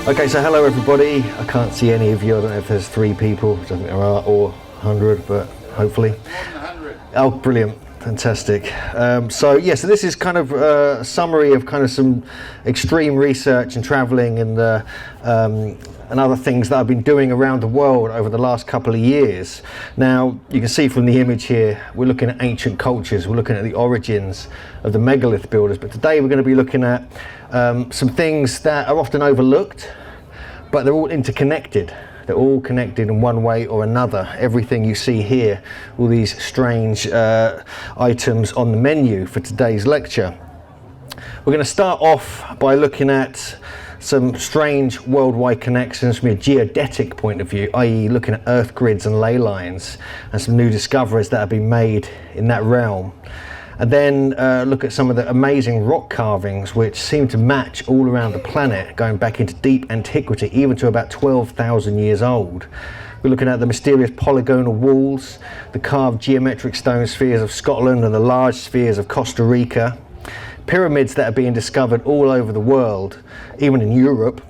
Okay, so hello everybody. I can't see any of you. I don't know if there's 3 people, which I think there are, or 100, but hopefully. More than 100. Oh, brilliant. Fantastic. So this is kind of a summary of kind of some extreme research and traveling and other things that I've been doing around the world over the last couple of years. Now, you can see from the image here, we're looking at ancient cultures, we're looking at the origins of the megalith builders, but today we're going to be looking at some things that are often overlooked, but they're all interconnected. They're all connected in one way or another. Everything you see here, all these strange items on the menu for today's lecture. We're going to start off by looking at some strange worldwide connections from a geodetic point of view, i.e. looking at earth grids and ley lines, and some new discoveries that have been made in that realm. And then look at some of the amazing rock carvings which seem to match all around the planet, going back into deep antiquity, even to about 12,000 years old. We're looking at the mysterious polygonal walls, the carved geometric stone spheres of Scotland and the large spheres of Costa Rica, pyramids that are being discovered all over the world, even in Europe,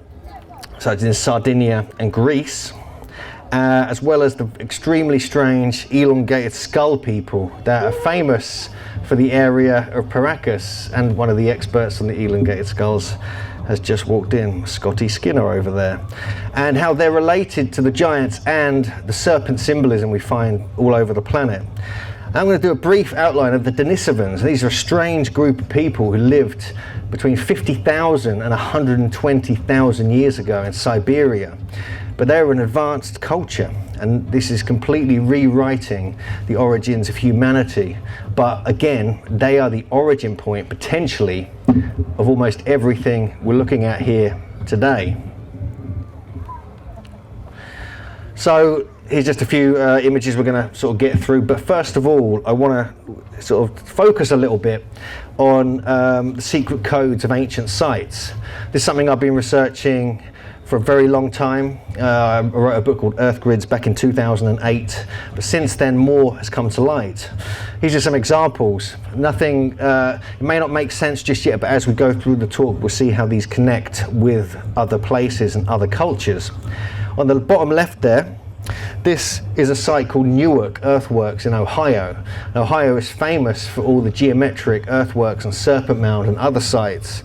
such as in Sardinia and Greece. As well as the extremely strange elongated skull people that are famous for the area of Paracas, and one of the experts on the elongated skulls has just walked in, Scotty Skinner over there, and how they're related to the giants and the serpent symbolism we find all over the planet. I'm going to do a brief outline of the Denisovans. These are a strange group of people who lived between 50,000 and 120,000 years ago in Siberia. But they're an advanced culture, and this is completely rewriting the origins of humanity. But again, they are the origin point, potentially, of almost everything we're looking at here today. So here's just a few images we're going to sort of get through. But first of all, I want to sort of focus a little bit on the secret codes of ancient sites. This is something I've been researching for a very long time. I wrote a book called Earth Grids back in 2008, but since then more has come to light. These are some examples. Nothing, it may not make sense just yet, but as we go through the talk, we'll see how these connect with other places and other cultures. On the bottom left there, this is a site called Newark Earthworks in Ohio. Ohio is famous for all the geometric earthworks on Serpent Mound and other sites.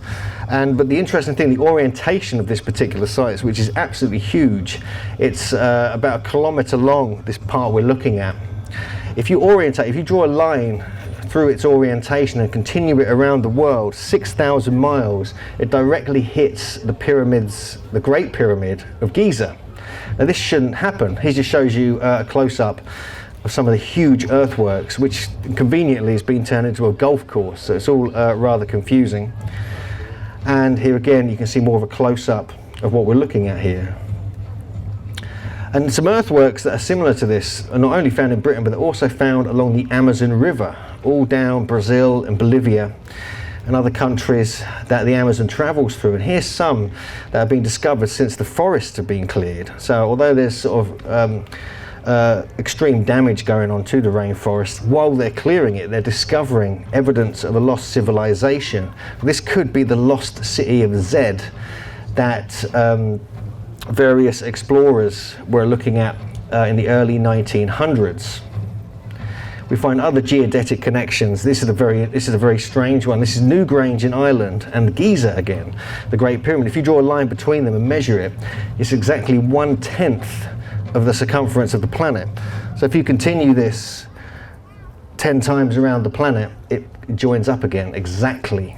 But the interesting thing, the orientation of this particular site, which is absolutely huge, it's about 1 kilometer long, this part we're looking at. If you draw a line through its orientation and continue it around the world, 6,000 miles, it directly hits the pyramids, the Great Pyramid of Giza. Now this shouldn't happen. He just shows you a close-up of some of the huge earthworks, which conveniently has been turned into a golf course, so it's all rather confusing. And here again you can see more of a close-up of what we're looking at here. And some earthworks that are similar to this are not only found in Britain, but they're also found along the Amazon River, all down Brazil and Bolivia and other countries that the Amazon travels through. And here's some that have been discovered since the forests have been cleared. So although there's sort of extreme damage going on to the rainforest, while they're clearing it, they're discovering evidence of a lost civilization. This could be the lost city of Zed that various explorers were looking at in the early 1900s. We find other geodetic connections. This is a very strange one. This is Newgrange in Ireland and Giza again, the Great Pyramid. If you draw a line between them and measure it, it's exactly 1/10 of the circumference of the planet. So if you continue this 10 times around the planet, it joins up again exactly.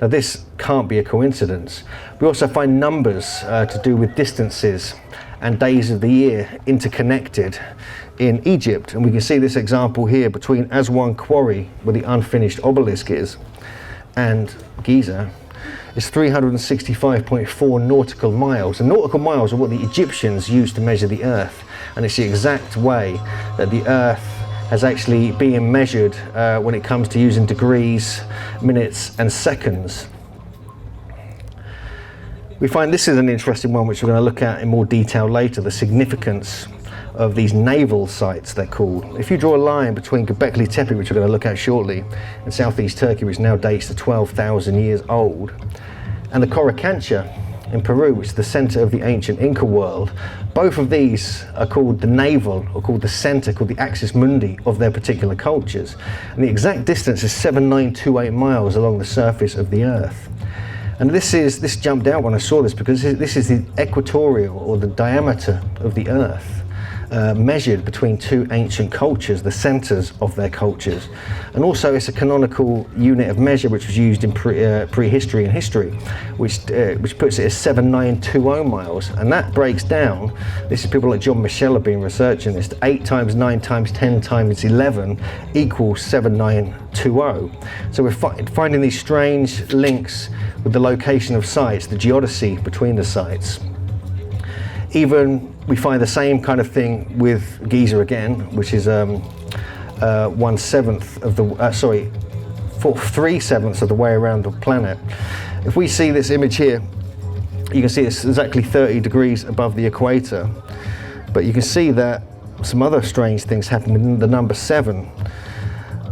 Now this can't be a coincidence. We also find numbers to do with distances and days of the year interconnected in Egypt, and we can see this example here between Aswan Quarry, where the unfinished obelisk is, and Giza. It's 365.4 nautical miles. And nautical miles are what the Egyptians used to measure the Earth, and it's the exact way that the Earth has actually been measured when it comes to using degrees, minutes and seconds. We find this is an interesting one, which we're going to look at in more detail later, the significance of these naval sites, they're called. If you draw a line between Göbekli Tepe, which we're going to look at shortly, in southeast Turkey, which now dates to 12,000 years old, and the Korakancha, in Peru, which is the center of the ancient Inca world. Both of these are called the navel, or called the center, called the axis mundi of their particular cultures. And the exact distance is 7,928 miles along the surface of the Earth. And this jumped out when I saw this, because this is the equatorial, or the diameter of the Earth, measured between two ancient cultures, the centers of their cultures. And also it's a canonical unit of measure which was used in prehistory and history, which puts it as 7,920 miles. And that breaks down, this is people like John Michel have been researching this, 8 times 9 times 10 times 11 equals 7,920. So we're finding these strange links with the location of sites, the geodesy between the sites. Even we find the same kind of thing with Giza again, which is 1/7 of the 3/7 of the way around the planet. If we see this image here, you can see it's exactly 30 degrees above the equator, but you can see that some other strange things happen with the number 7.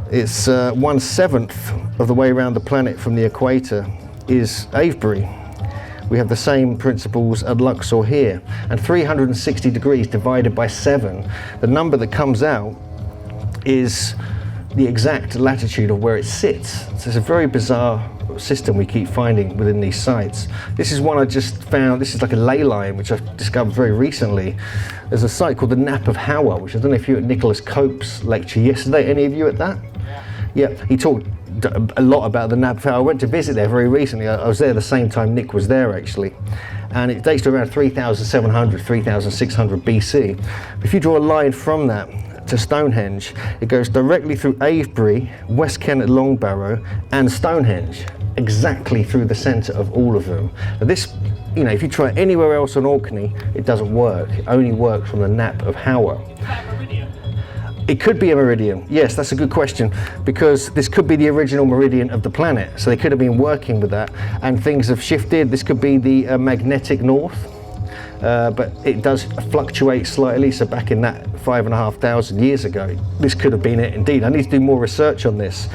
It's 1/7 of the way around the planet from the equator is Avebury. We have the same principles at Luxor here, and 360 degrees divided by 7, the number that comes out is the exact latitude of where it sits. So it's a very bizarre system we keep finding within these sites. This is one I just found, this is like a ley line which I've discovered very recently. There's a site called the Nap of Hawa, which I don't know if you were at Nicholas Cope's lecture yesterday, any of you at that? Yeah, he talked a lot about the Nap of Hawa. I went to visit there very recently. I was there the same time Nick was there actually, and it dates to around 3,700, 3,600 BC. If you draw a line from that to Stonehenge, it goes directly through Avebury, West Kennet Longbarrow and Stonehenge, exactly through the centre of all of them. Now this, you know, if you try it anywhere else on Orkney, it doesn't work. It only works from the Nap of Hawa. It could be a meridian. Yes, that's a good question, because this could be the original meridian of the planet. So they could have been working with that, and things have shifted. This could be the magnetic north, but it does fluctuate slightly. So back in that 5,500 years ago, this could have been it indeed. I need to do more research on this.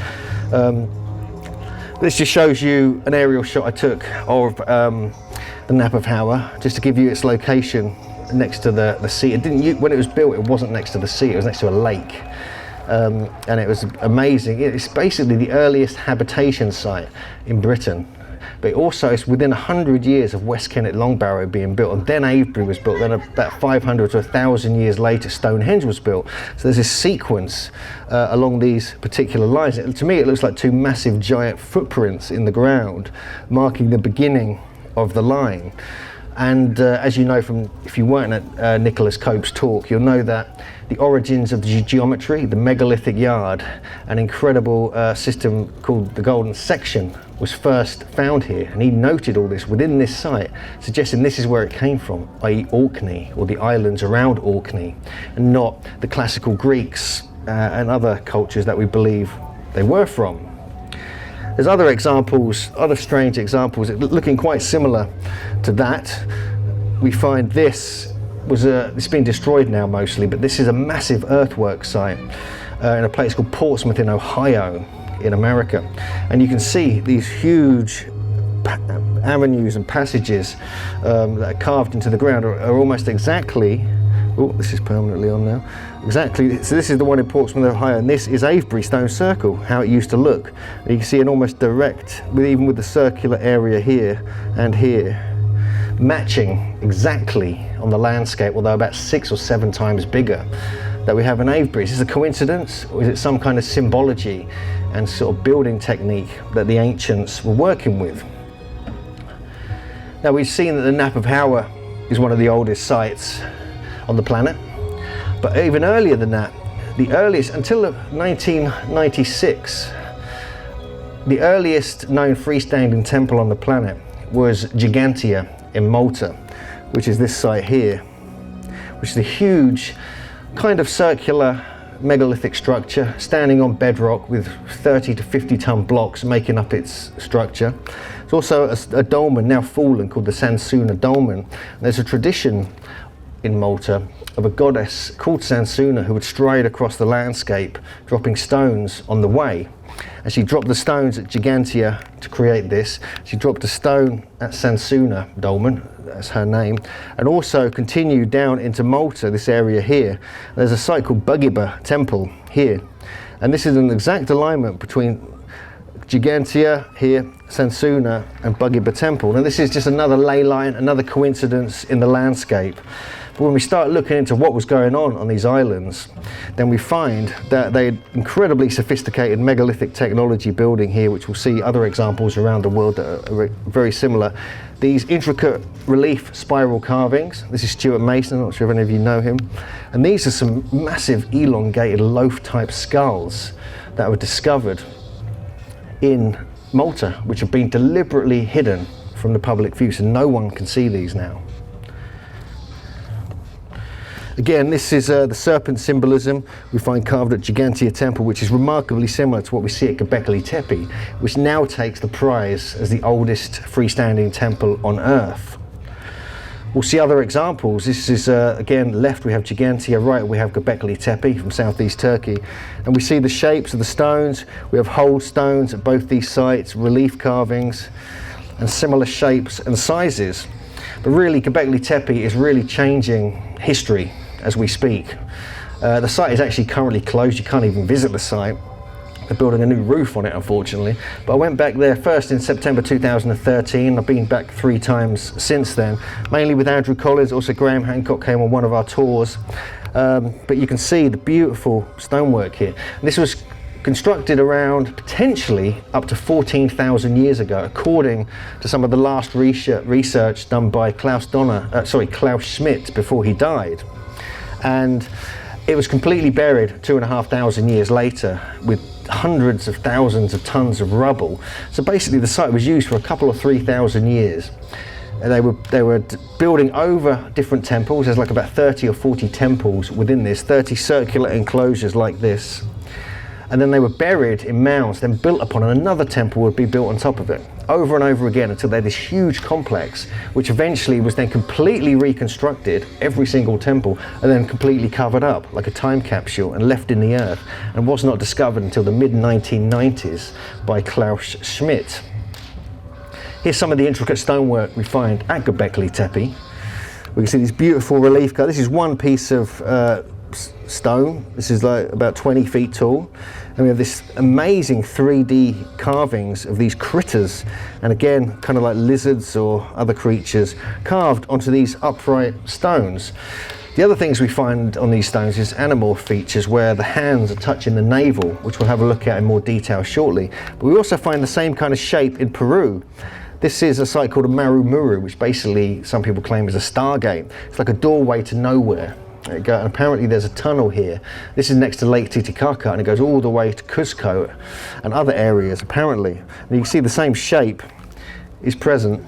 This just shows you an aerial shot I took of the Nap of Hawa, just to give you its location next to the sea. It didn't, when it was built, it wasn't next to the sea, it was next to a lake, and it was amazing. It's basically the earliest habitation site in Britain, but also it's within 100 years of West Kennet Longbarrow being built, and then Avebury was built. Then about 500 to 1,000 years later Stonehenge was built. So there's this sequence along these particular lines. To me it looks like two massive giant footprints in the ground marking the beginning of the line. And as you know from, if you weren't at Nicholas Cope's talk, you'll know that the origins of the geometry, the megalithic yard, an incredible system called the Golden Section, was first found here. And he noted all this within this site, suggesting this is where it came from, i.e. Orkney, or the islands around Orkney, and not the classical Greeks and other cultures that we believe they were from. There's other examples, other strange examples, looking quite similar to that. We find this it's been destroyed now mostly, but this is a massive earthwork site in a place called Portsmouth in Ohio, in America. And you can see these huge avenues and passages that are carved into the ground are almost exactly, oh, this is permanently on now. Exactly, so this is the one in Portsmouth, Ohio, and this is Avebury Stone Circle, how it used to look. And you can see an almost direct, even with the circular area here and here, matching exactly on the landscape, although about 6 or 7 times bigger, that we have in Avebury. Is this a coincidence, or is it some kind of symbology and sort of building technique that the ancients were working with? Now we've seen that the Nap of Hawa is one of the oldest sites on the planet. But even earlier than that, the earliest, until 1996, the earliest known freestanding temple on the planet was Gigantia in Malta, which is this site here, which is a huge kind of circular megalithic structure standing on bedrock with 30 to 50 ton blocks making up its structure. There's also a dolmen now fallen called the Sansuna dolmen. And there's a tradition in Malta of a goddess called Sansuna who would stride across the landscape dropping stones on the way. And she dropped the stones at Gigantia to create this. She dropped a stone at Sansuna Dolmen, that's her name, and also continued down into Malta, this area here. There's a site called Bugiba Temple here. And this is an exact alignment between Gigantia here, Sansuna and Bugiba Temple. Now this is just another ley line, another coincidence in the landscape. But when we start looking into what was going on these islands, then we find that they had incredibly sophisticated megalithic technology building here, which we'll see other examples around the world that are very similar. These intricate relief spiral carvings. This is Stuart Mason, I'm not sure if any of you know him. And these are some massive elongated loaf-type skulls that were discovered in Malta, which have been deliberately hidden from the public view, so no one can see these now. Again, this is the serpent symbolism we find carved at Gigantia Temple, which is remarkably similar to what we see at Göbekli Tepe, which now takes the prize as the oldest freestanding temple on Earth. We'll see other examples. This is, again, left we have Gigantia, right we have Göbekli Tepe from southeast Turkey. And we see the shapes of the stones. We have whole stones at both these sites, relief carvings, and similar shapes and sizes. But really, Göbekli Tepe is really changing history as we speak. The site is actually currently closed. You can't even visit the site. They're building a new roof on it, unfortunately. But I went back there first in September 2013. I've been back 3 times since then, mainly with Andrew Collins. Also Graham Hancock came on one of our tours. But you can see the beautiful stonework here. And this was constructed around potentially up to 14,000 years ago, according to some of the last research done by Klaus Schmidt before he died. And it was completely buried 2,500 years later with hundreds of thousands of tons of rubble. So basically the site was used for a couple of 3,000 years. And they were building over different temples. There's like about 30 or 40 temples within this, 30 circular enclosures like this. And then they were buried in mounds, then built upon, and another temple would be built on top of it, over and over again, until they had this huge complex, which eventually was then completely reconstructed, every single temple, and then completely covered up like a time capsule and left in the earth, and was not discovered until the mid-1990s by Klaus Schmidt. Here's some of the intricate stonework we find at Göbekli Tepe. We can see these beautiful relief carvings. This is one piece of stone. This is like about 20 feet tall, and we have this amazing 3D carvings of these critters, and again kind of like lizards or other creatures carved onto these upright stones. The other things we find on these stones is animal features where the hands are touching the navel, which we'll have a look at in more detail shortly. But we also find the same kind of shape in Peru. This is a site called a Marumuru, which basically some people claim is a stargate. It's like a doorway to nowhere. And apparently there's a tunnel here. This is next to Lake Titicaca, and it goes all the way to Cusco and other areas apparently. And you can see the same shape is present,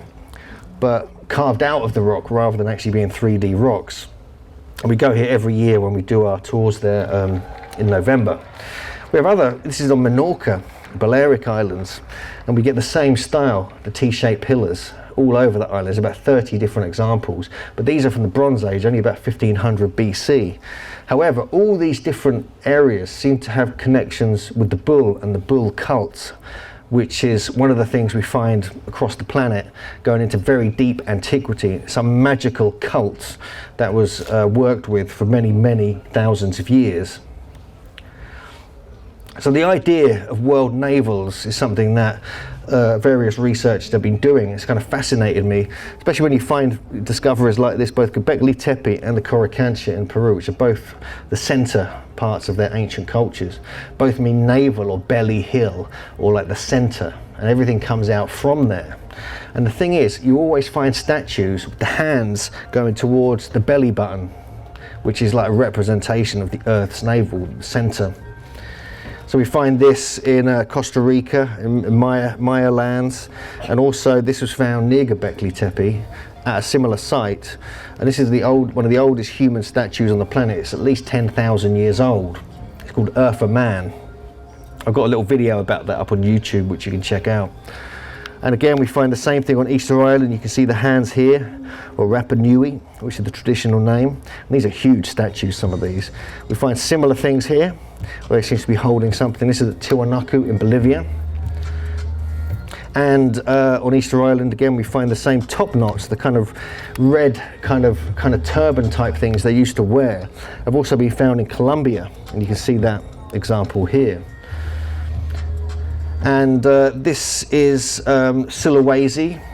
but carved out of the rock rather than actually being 3D rocks. And we go here every year when we do our tours there in November. We have this is on Menorca, Balearic Islands, and we get the same style, the T-shaped pillars, all over the island. There's about 30 different examples, but these are from the Bronze Age, only about 1500 BC. However, all these different areas seem to have connections with the bull and the bull cult, which is one of the things we find across the planet going into very deep antiquity, some magical cult that was worked with for many, many thousands of years. So the idea of world navels is something that various researchers have been doing. It's kind of fascinated me, especially when you find discoveries like this, both Göbekli Tepe and the Coricancha in Peru, which are both the center parts of their ancient cultures. Both mean navel or belly hill, or like the center, and everything comes out from there. And the thing is, you always find statues with the hands going towards the belly button, which is like a representation of the Earth's navel, center. So we find this in Costa Rica, in Maya lands, and also this was found near Göbekli Tepe at a similar site. And this is one of the oldest human statues on the planet. It's at least 10,000 years old. It's called Urfa Man. I've got a little video about that up on YouTube, which you can check out. And again, we find the same thing on Easter Island. You can see the hands here, or Rapa Nui, which is the traditional name. And these are huge statues, some of these. We find similar things here where it seems to be holding something. This is at Tiwanaku in Bolivia. And on Easter Island again, we find the same top knots, the kind of red kind of turban type things they used to wear, have also been found in Colombia, and you can see that example here. And this is Sulawesi.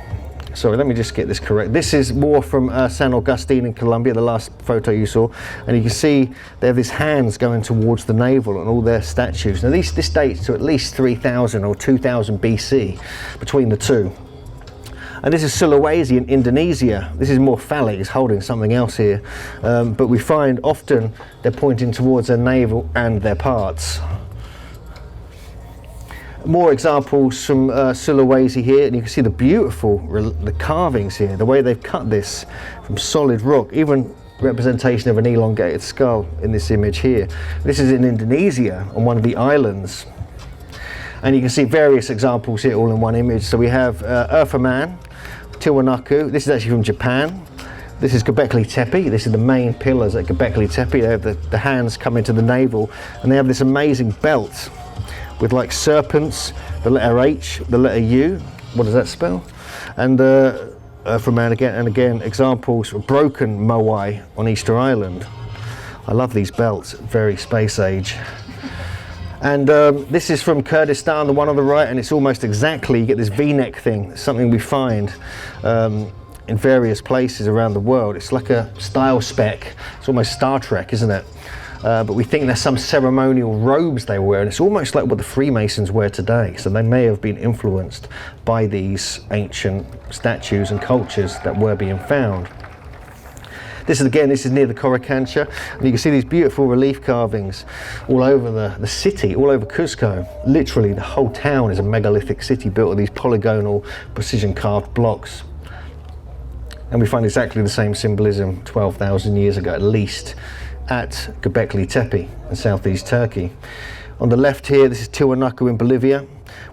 Sorry, let me just get this correct. This is more from San Agustin in Colombia, the last photo you saw. And you can see they have these hands going towards the navel and all their statues. Now this dates to at least 3000 or 2000 BC, between the two. And this is Sulawesi in Indonesia. This is more phallic, it's holding something else here. But we find often they're pointing towards their navel and their parts. More examples from Sulawesi here, and you can see the beautiful the carvings here, the way they've cut this from solid rock, even representation of an elongated skull in this image here. This is in Indonesia on one of the islands, and you can see various examples here all in one image. So we have Man, Tiwanaku. This is actually from Japan. This is Göbekli Tepe. This is the main pillars at Göbekli Tepe. They have the hands come into the navel, and they have this amazing belt with like serpents, the letter H, the letter U. What does that spell? And from again examples of broken moai on Easter Island. I love these belts, very space age. And this is from Kurdistan, the one on the right, and it's almost exactly, you get this V-neck thing. It's something we find in various places around the world. It's like a style spec. It's almost Star Trek, isn't it? But we think there's some ceremonial robes they wear, and it's almost like what the Freemasons wear today. So they may have been influenced by these ancient statues and cultures that were being found. This is near the Coricancha, and you can see these beautiful relief carvings all over the city, all over Cuzco. Literally the whole town is a megalithic city built of these polygonal precision carved blocks. And we find exactly the same symbolism 12,000 years ago at least, at Göbekli Tepe in southeast Turkey. On the left here, this is Tiwanaku in Bolivia.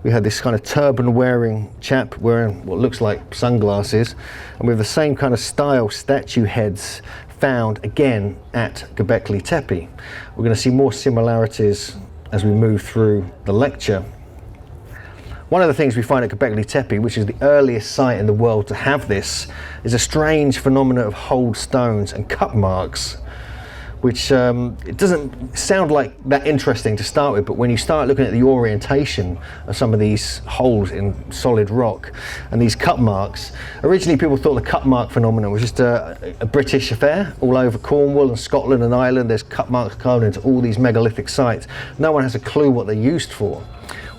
We had this kind of turban wearing chap wearing what looks like sunglasses, and we have the same kind of style statue heads found again at Göbekli Tepe. We're going to see more similarities as we move through the lecture. One of the things we find at Göbekli Tepe, which is the earliest site in the world to have this, is a strange phenomenon of hold stones and cut marks, which it doesn't sound like that interesting to start with, but when you start looking at the orientation of some of these holes in solid rock and these cut marks, originally people thought the cut mark phenomenon was just a British affair. All over Cornwall and Scotland and Ireland, there's cut marks carved into all these megalithic sites. No one has a clue what they're used for.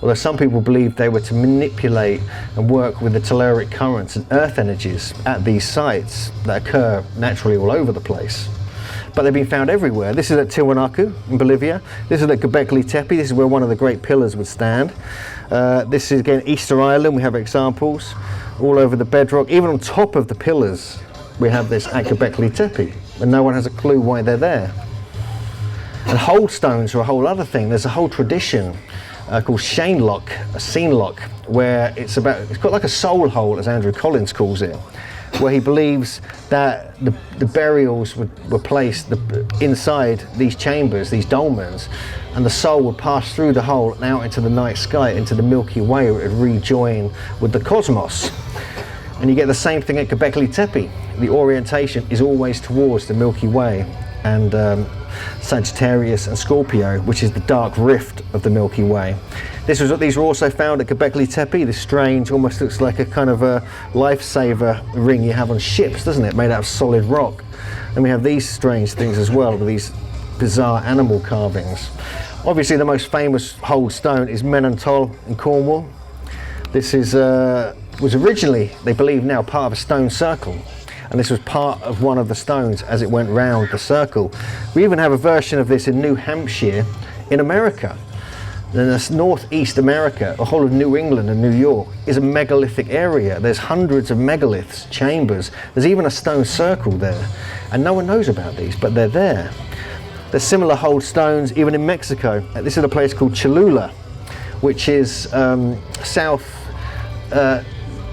Although some people believe they were to manipulate and work with the telluric currents and earth energies at these sites that occur naturally all over the place. But they've been found everywhere. This is at Tiwanaku in Bolivia. This is at Göbekli Tepe. This is where one of the great pillars would stand. This is again Easter Island. We have examples all over the bedrock. Even on top of the pillars, we have this at Göbekli Tepe, and no one has a clue why they're there. And hold stones are a whole other thing. There's a whole tradition called Shane Lock, a scene lock, where it's got like a soul hole, as Andrew Collins calls it, where he believes that the burials were placed inside these chambers, these dolmens, and the soul would pass through the hole and out into the night sky, into the Milky Way, where it would rejoin with the cosmos. And you get the same thing at Göbekli Tepe. The orientation is always towards the Milky Way and Sagittarius and Scorpio, which is the dark rift of the Milky Way. These were also found at Göbekli Tepe. This strange, almost looks like a kind of a lifesaver ring you have on ships, doesn't it? Made out of solid rock. And we have these strange things as well, with these bizarre animal carvings. Obviously the most famous hold stone is Menantol in Cornwall. This was originally, they believe now, part of a stone circle. And this was part of one of the stones as it went round the circle. We even have a version of this in New Hampshire in America. And that's northeast America, the whole of New England and New York, is a megalithic area. There's hundreds of megaliths, chambers. There's even a stone circle there. And no one knows about these, but they're there. There's similar hold stones even in Mexico. This is a place called Cholula, which is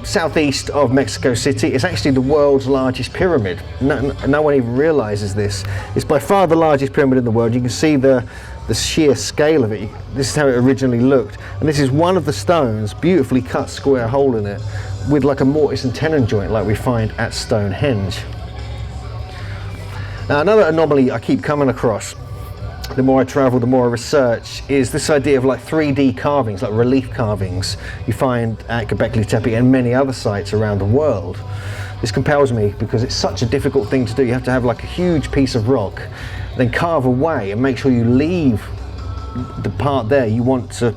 southeast of Mexico City. It's actually the world's largest pyramid. No one even realizes this. It's by far the largest pyramid in the world. You can see the the sheer scale of it. This is how it originally looked, and this is one of the stones, beautifully cut square hole in it, with like a mortise and tenon joint like we find at Stonehenge. Now another anomaly I keep coming across, the more I travel, the more I research, is this idea of like 3D carvings, like relief carvings you find at Göbekli Tepe and many other sites around the world. This compels me because it's such a difficult thing to do. You have to have like a huge piece of rock, then carve away and make sure you leave the part there you want to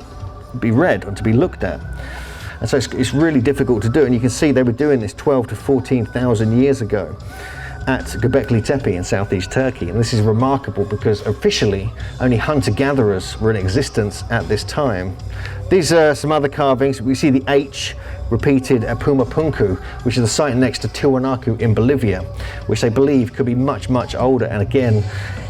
be read or to be looked at. And so it's really difficult to do, and you can see they were doing this 12 to 14,000 years ago at Göbekli Tepe in southeast Turkey. And this is remarkable because officially only hunter-gatherers were in existence at this time. These are some other carvings. We see the H repeated at Pumapunku, which is the site next to Tiwanaku in Bolivia, which they believe could be much, much older. And again,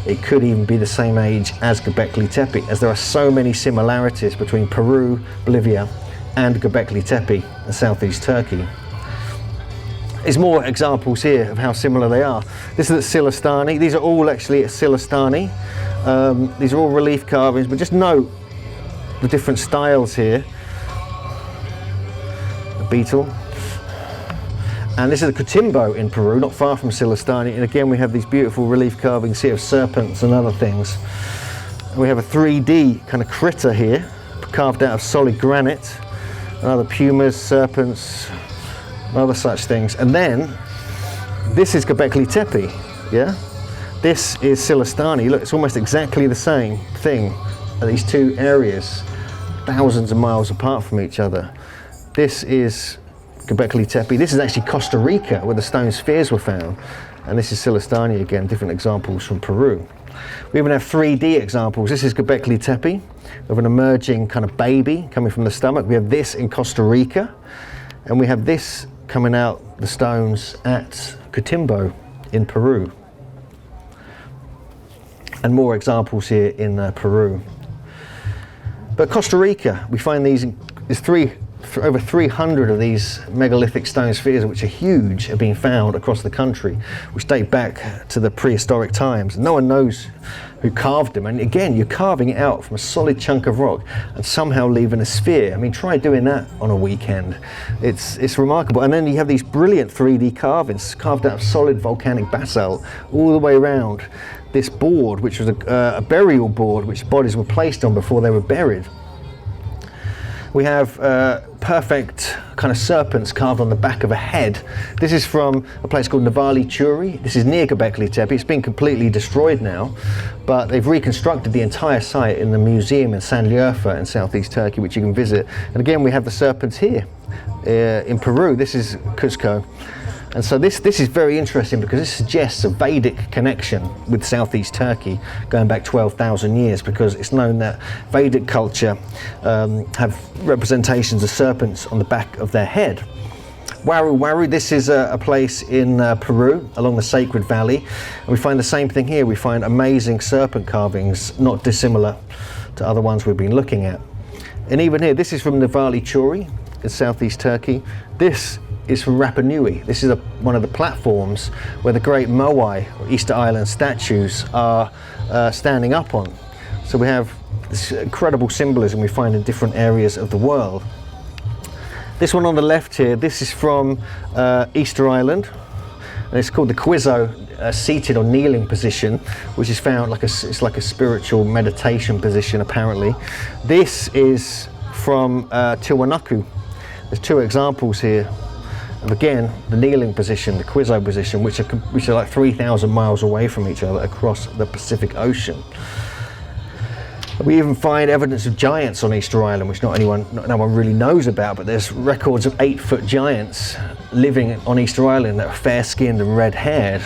it could even be the same age as Göbekli Tepe, as there are so many similarities between Peru, Bolivia, and Göbekli Tepe in southeast Turkey. There's more examples here of how similar they are. This is at Silastani. These are all actually at Silastani. These are all relief carvings, but just note the different styles here. A beetle. And this is the Cotimbo in Peru, not far from Silastani. And again, we have these beautiful relief carvings here of serpents and other things. And we have a 3D kind of critter here, carved out of solid granite. And other pumas, serpents, other such things. And then this is Göbekli Tepe, yeah? This is Silastani. Look, it's almost exactly the same thing at these two areas, thousands of miles apart from each other. This is Göbekli Tepe. This is actually Costa Rica, where the stone spheres were found. And this is Silastani again, different examples from Peru. We even have 3D examples. This is Göbekli Tepe, of an emerging kind of baby coming from the stomach. We have this in Costa Rica, and we have this coming out the stones at Cotimbo in Peru. And more examples here in Peru. But Costa Rica, we find these, over 300 of these megalithic stone spheres, which are huge, have been found across the country, which date back to the prehistoric times. No one knows who carved them, and again, you're carving it out from a solid chunk of rock and somehow leaving a sphere. I mean, try doing that on a weekend. It's remarkable. And then you have these brilliant 3D carvings carved out of solid volcanic basalt all the way around this board, which was a burial board which bodies were placed on before they were buried. We have perfect kind of serpents carved on the back of a head. This is from a place called Megalithomania Tours. This is near Göbekli Tepe. It's been completely destroyed now, but they've reconstructed the entire site in the museum in Sanliurfa in southeast Turkey, which you can visit. And again, we have the serpents here in Peru. This is Cusco. And so this is very interesting because this suggests a Vedic connection with southeast Turkey going back 12,000 years, because it's known that Vedic culture have representations of serpents on the back of their head. Waru Waru, this is a place in Peru along the Sacred Valley, and we find the same thing here. We find amazing serpent carvings, not dissimilar to other ones we've been looking at. And even here, this is from Megalithomania Tours in southeast Turkey. This is from Rapa Nui. This is one of the platforms where the great Moai, or Easter Island statues, are standing up on. So we have this incredible symbolism we find in different areas of the world. This one on the left here, this is from Easter Island, and it's called the Quizo seated or kneeling position, which is found it's like a spiritual meditation position apparently. This is from Tiwanaku. There's two examples here. Again, the kneeling position, the Quizo position, which are like 3,000 miles away from each other across the Pacific Ocean. We even find evidence of giants on Easter Island, which no one really knows about, but there's records of 8-foot giants living on Easter Island that are fair-skinned and red-haired,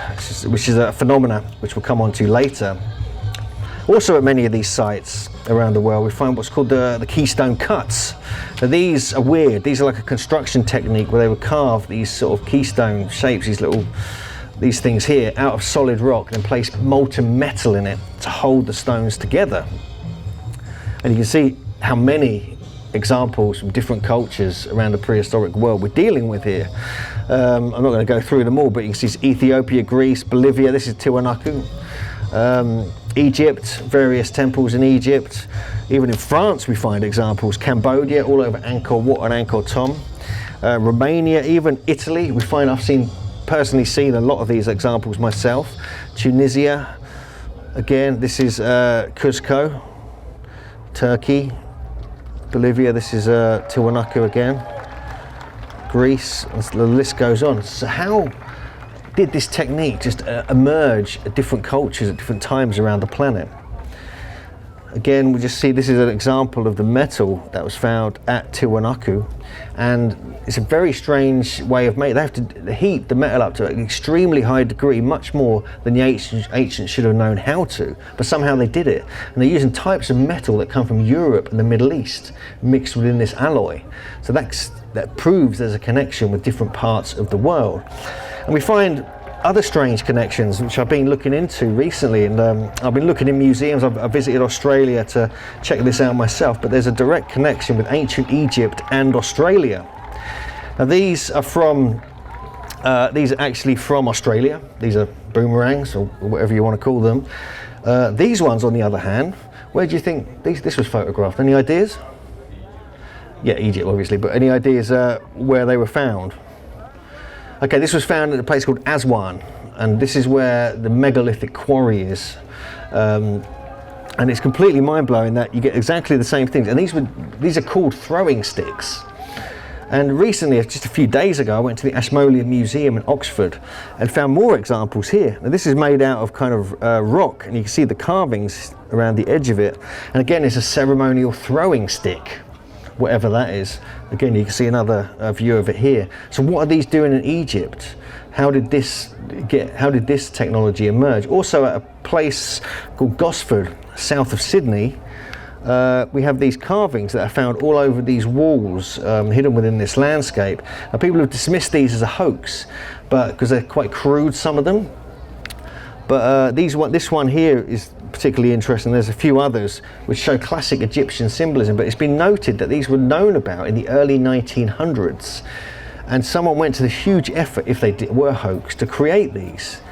which is a phenomena which we'll come on to later. Also at many of these sites around the world, we find what's called the keystone cuts. Now these are weird. These are like a construction technique where they would carve these sort of keystone shapes, these things here, out of solid rock, and place molten metal in it to hold the stones together. And you can see how many examples from different cultures around the prehistoric world we're dealing with here. I'm not going to go through them all, but you can see Ethiopia, Greece, Bolivia. This is Tiwanaku. Egypt, various temples in Egypt. Even in France we find examples. Cambodia, all over Angkor Wat and Angkor Thom. Romania, even Italy, I've personally seen a lot of these examples myself. Tunisia, again, this is Cuzco. Turkey, Bolivia, this is Tiwanaku again. Greece, the list goes on. So how did this technique just emerge at different cultures at different times around the planet? Again, we just see this is an example of the metal that was found at Tiwanaku, and it's a very strange way of making. They have to heat the metal up to an extremely high degree, much more than the ancients should have known how to, but somehow they did it. And they're using types of metal that come from Europe and the Middle East mixed within this alloy. So that proves there's a connection with different parts of the world. And we find other strange connections which I've been looking into recently, and I've been looking in museums. I've visited Australia to check this out myself, but there's a direct connection with ancient Egypt and Australia. Now these are actually from Australia. These are boomerangs, or whatever you want to call them. These ones, on the other hand, where do you think this was photographed? Any ideas? Yeah, Egypt obviously, but any ideas where they were found? Okay, this was found at a place called Aswan, and this is where the megalithic quarry is. And it's completely mind-blowing that you get exactly the same things. And these are called throwing sticks. And recently, just a few days ago, I went to the Ashmolean Museum in Oxford and found more examples here. Now this is made out of kind of rock, and you can see the carvings around the edge of it. And again, it's a ceremonial throwing stick, whatever that is. Again, you can see another view of it here. So what are these doing in Egypt? How did this technology emerge? Also at a place called Gosford, south of Sydney, we have these carvings that are found all over these walls, hidden within this landscape. Now people have dismissed these as a hoax, but because they're quite crude, some of them. But this one here is particularly interesting. There's a few others which show classic Egyptian symbolism, but it's been noted that these were known about in the early 1900s, and someone went to the huge effort, if they were hoax, to create these.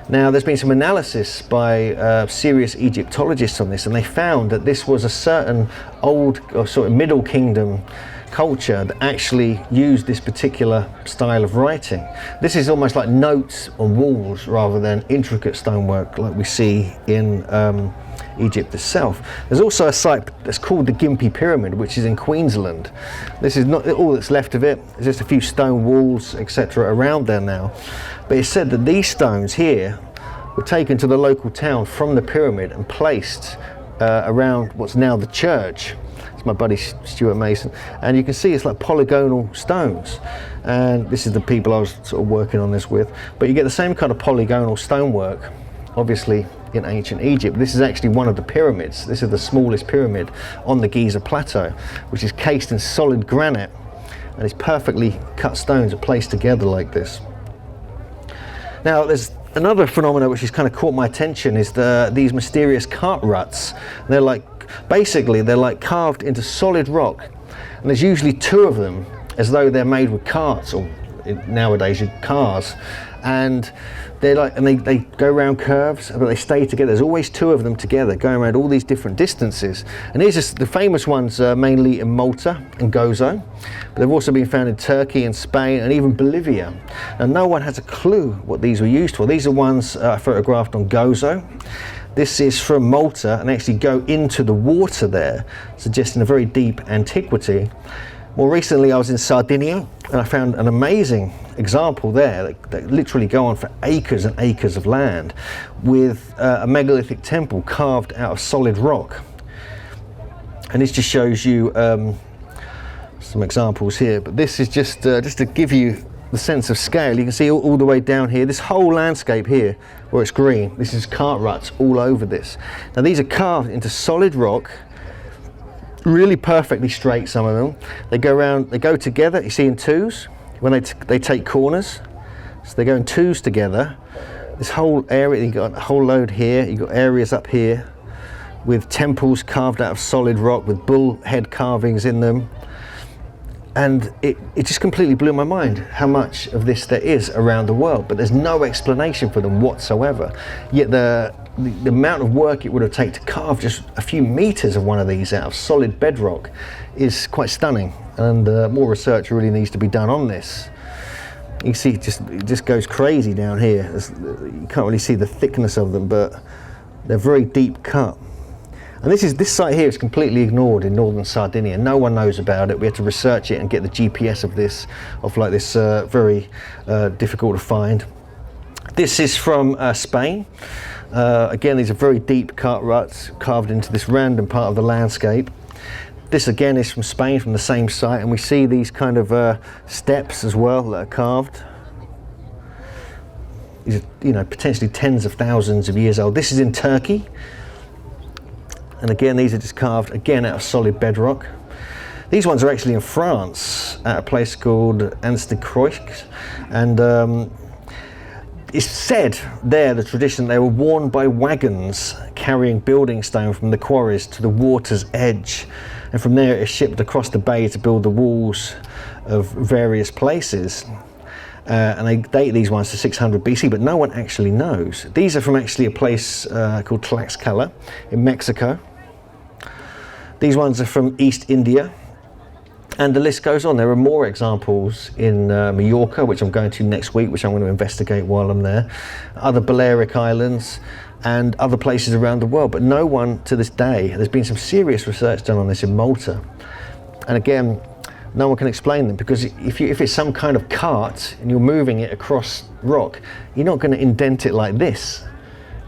Now there's been some analysis by serious Egyptologists on this, and they found that this was a certain old or sort of Middle Kingdom culture that actually used this particular style of writing. This is almost like notes on walls rather than intricate stonework like we see in Egypt itself. There's also a site that's called the Gympie Pyramid, which is in Queensland. This is not all that's left of it. There's just a few stone walls, etc. around there now. But it's said that these stones here were taken to the local town from the pyramid and placed around what's now the church. My buddy Stuart Mason, and you can see it's like polygonal stones, and this is the people I was sort of working on this with. But you get the same kind of polygonal stonework obviously in ancient Egypt. This is actually one of the pyramids. This is the smallest pyramid on the Giza plateau, which is cased in solid granite, and it's perfectly cut stones are placed together like this. Now there's another phenomenon which has kind of caught my attention, is these mysterious cart ruts. They're like carved into solid rock, and there's usually two of them, as though they're made with carts, or nowadays cars, and they go around curves, but they stay together. There's always two of them together going around all these different distances, and these are the famous ones, mainly in Malta and Gozo, but they've also been found in Turkey and Spain and even Bolivia, and no one has a clue what these were used for. These are ones photographed on Gozo. This is from Malta, and actually go into the water there, suggesting a very deep antiquity. More recently I was in Sardinia, and I found an amazing example there that literally go on for acres and acres of land, with a megalithic temple carved out of solid rock. And this just shows you some examples here, but this is just to give you the sense of scale. You can see all the way down here, this whole landscape here where it's green, this is cart ruts all over this. Now these are carved into solid rock, really perfectly straight, some of them. They go around, they go together, you see, in twos, when they take corners, so they go in twos together. This whole area, you've got a whole load here, you've got areas up here with temples carved out of solid rock with bull head carvings in them. And it just completely blew my mind how much of this there is around the world, but there's no explanation for them whatsoever. Yet the the amount of work it would have taken to carve just a few meters of one of these out of solid bedrock is quite stunning, and more research really needs to be done on this. You can see it just goes crazy down here. You can't really see the thickness of them, but they're very deep cut. And this site here is completely ignored in northern Sardinia. No one knows about it. We had to research it and get the GPS of this, very difficult to find. This is from Spain. Again, these are very deep cut ruts carved into this random part of the landscape. This again is from Spain, from the same site, and we see these kind of steps as well that are carved. These are, potentially tens of thousands of years old. This is in Turkey. And again, these are just carved again out of solid bedrock. These ones are actually in France at a place called Anse-de-Croix, and it's said there, the tradition, they were worn by wagons carrying building stone from the quarries to the water's edge, and from there it is shipped across the bay to build the walls of various places. And they date these ones to 600 BC, but no one actually knows. These are from actually a place called Tlaxcala in Mexico. These ones are from East India. And the list goes on. There are more examples in Mallorca, which I'm going to next week, which I'm going to investigate while I'm there. Other Balearic Islands and other places around the world. But no one to this day, there's been some serious research done on this in Malta. And again, no one can explain them, because if it's some kind of cart and you're moving it across rock, you're not going to indent it like this,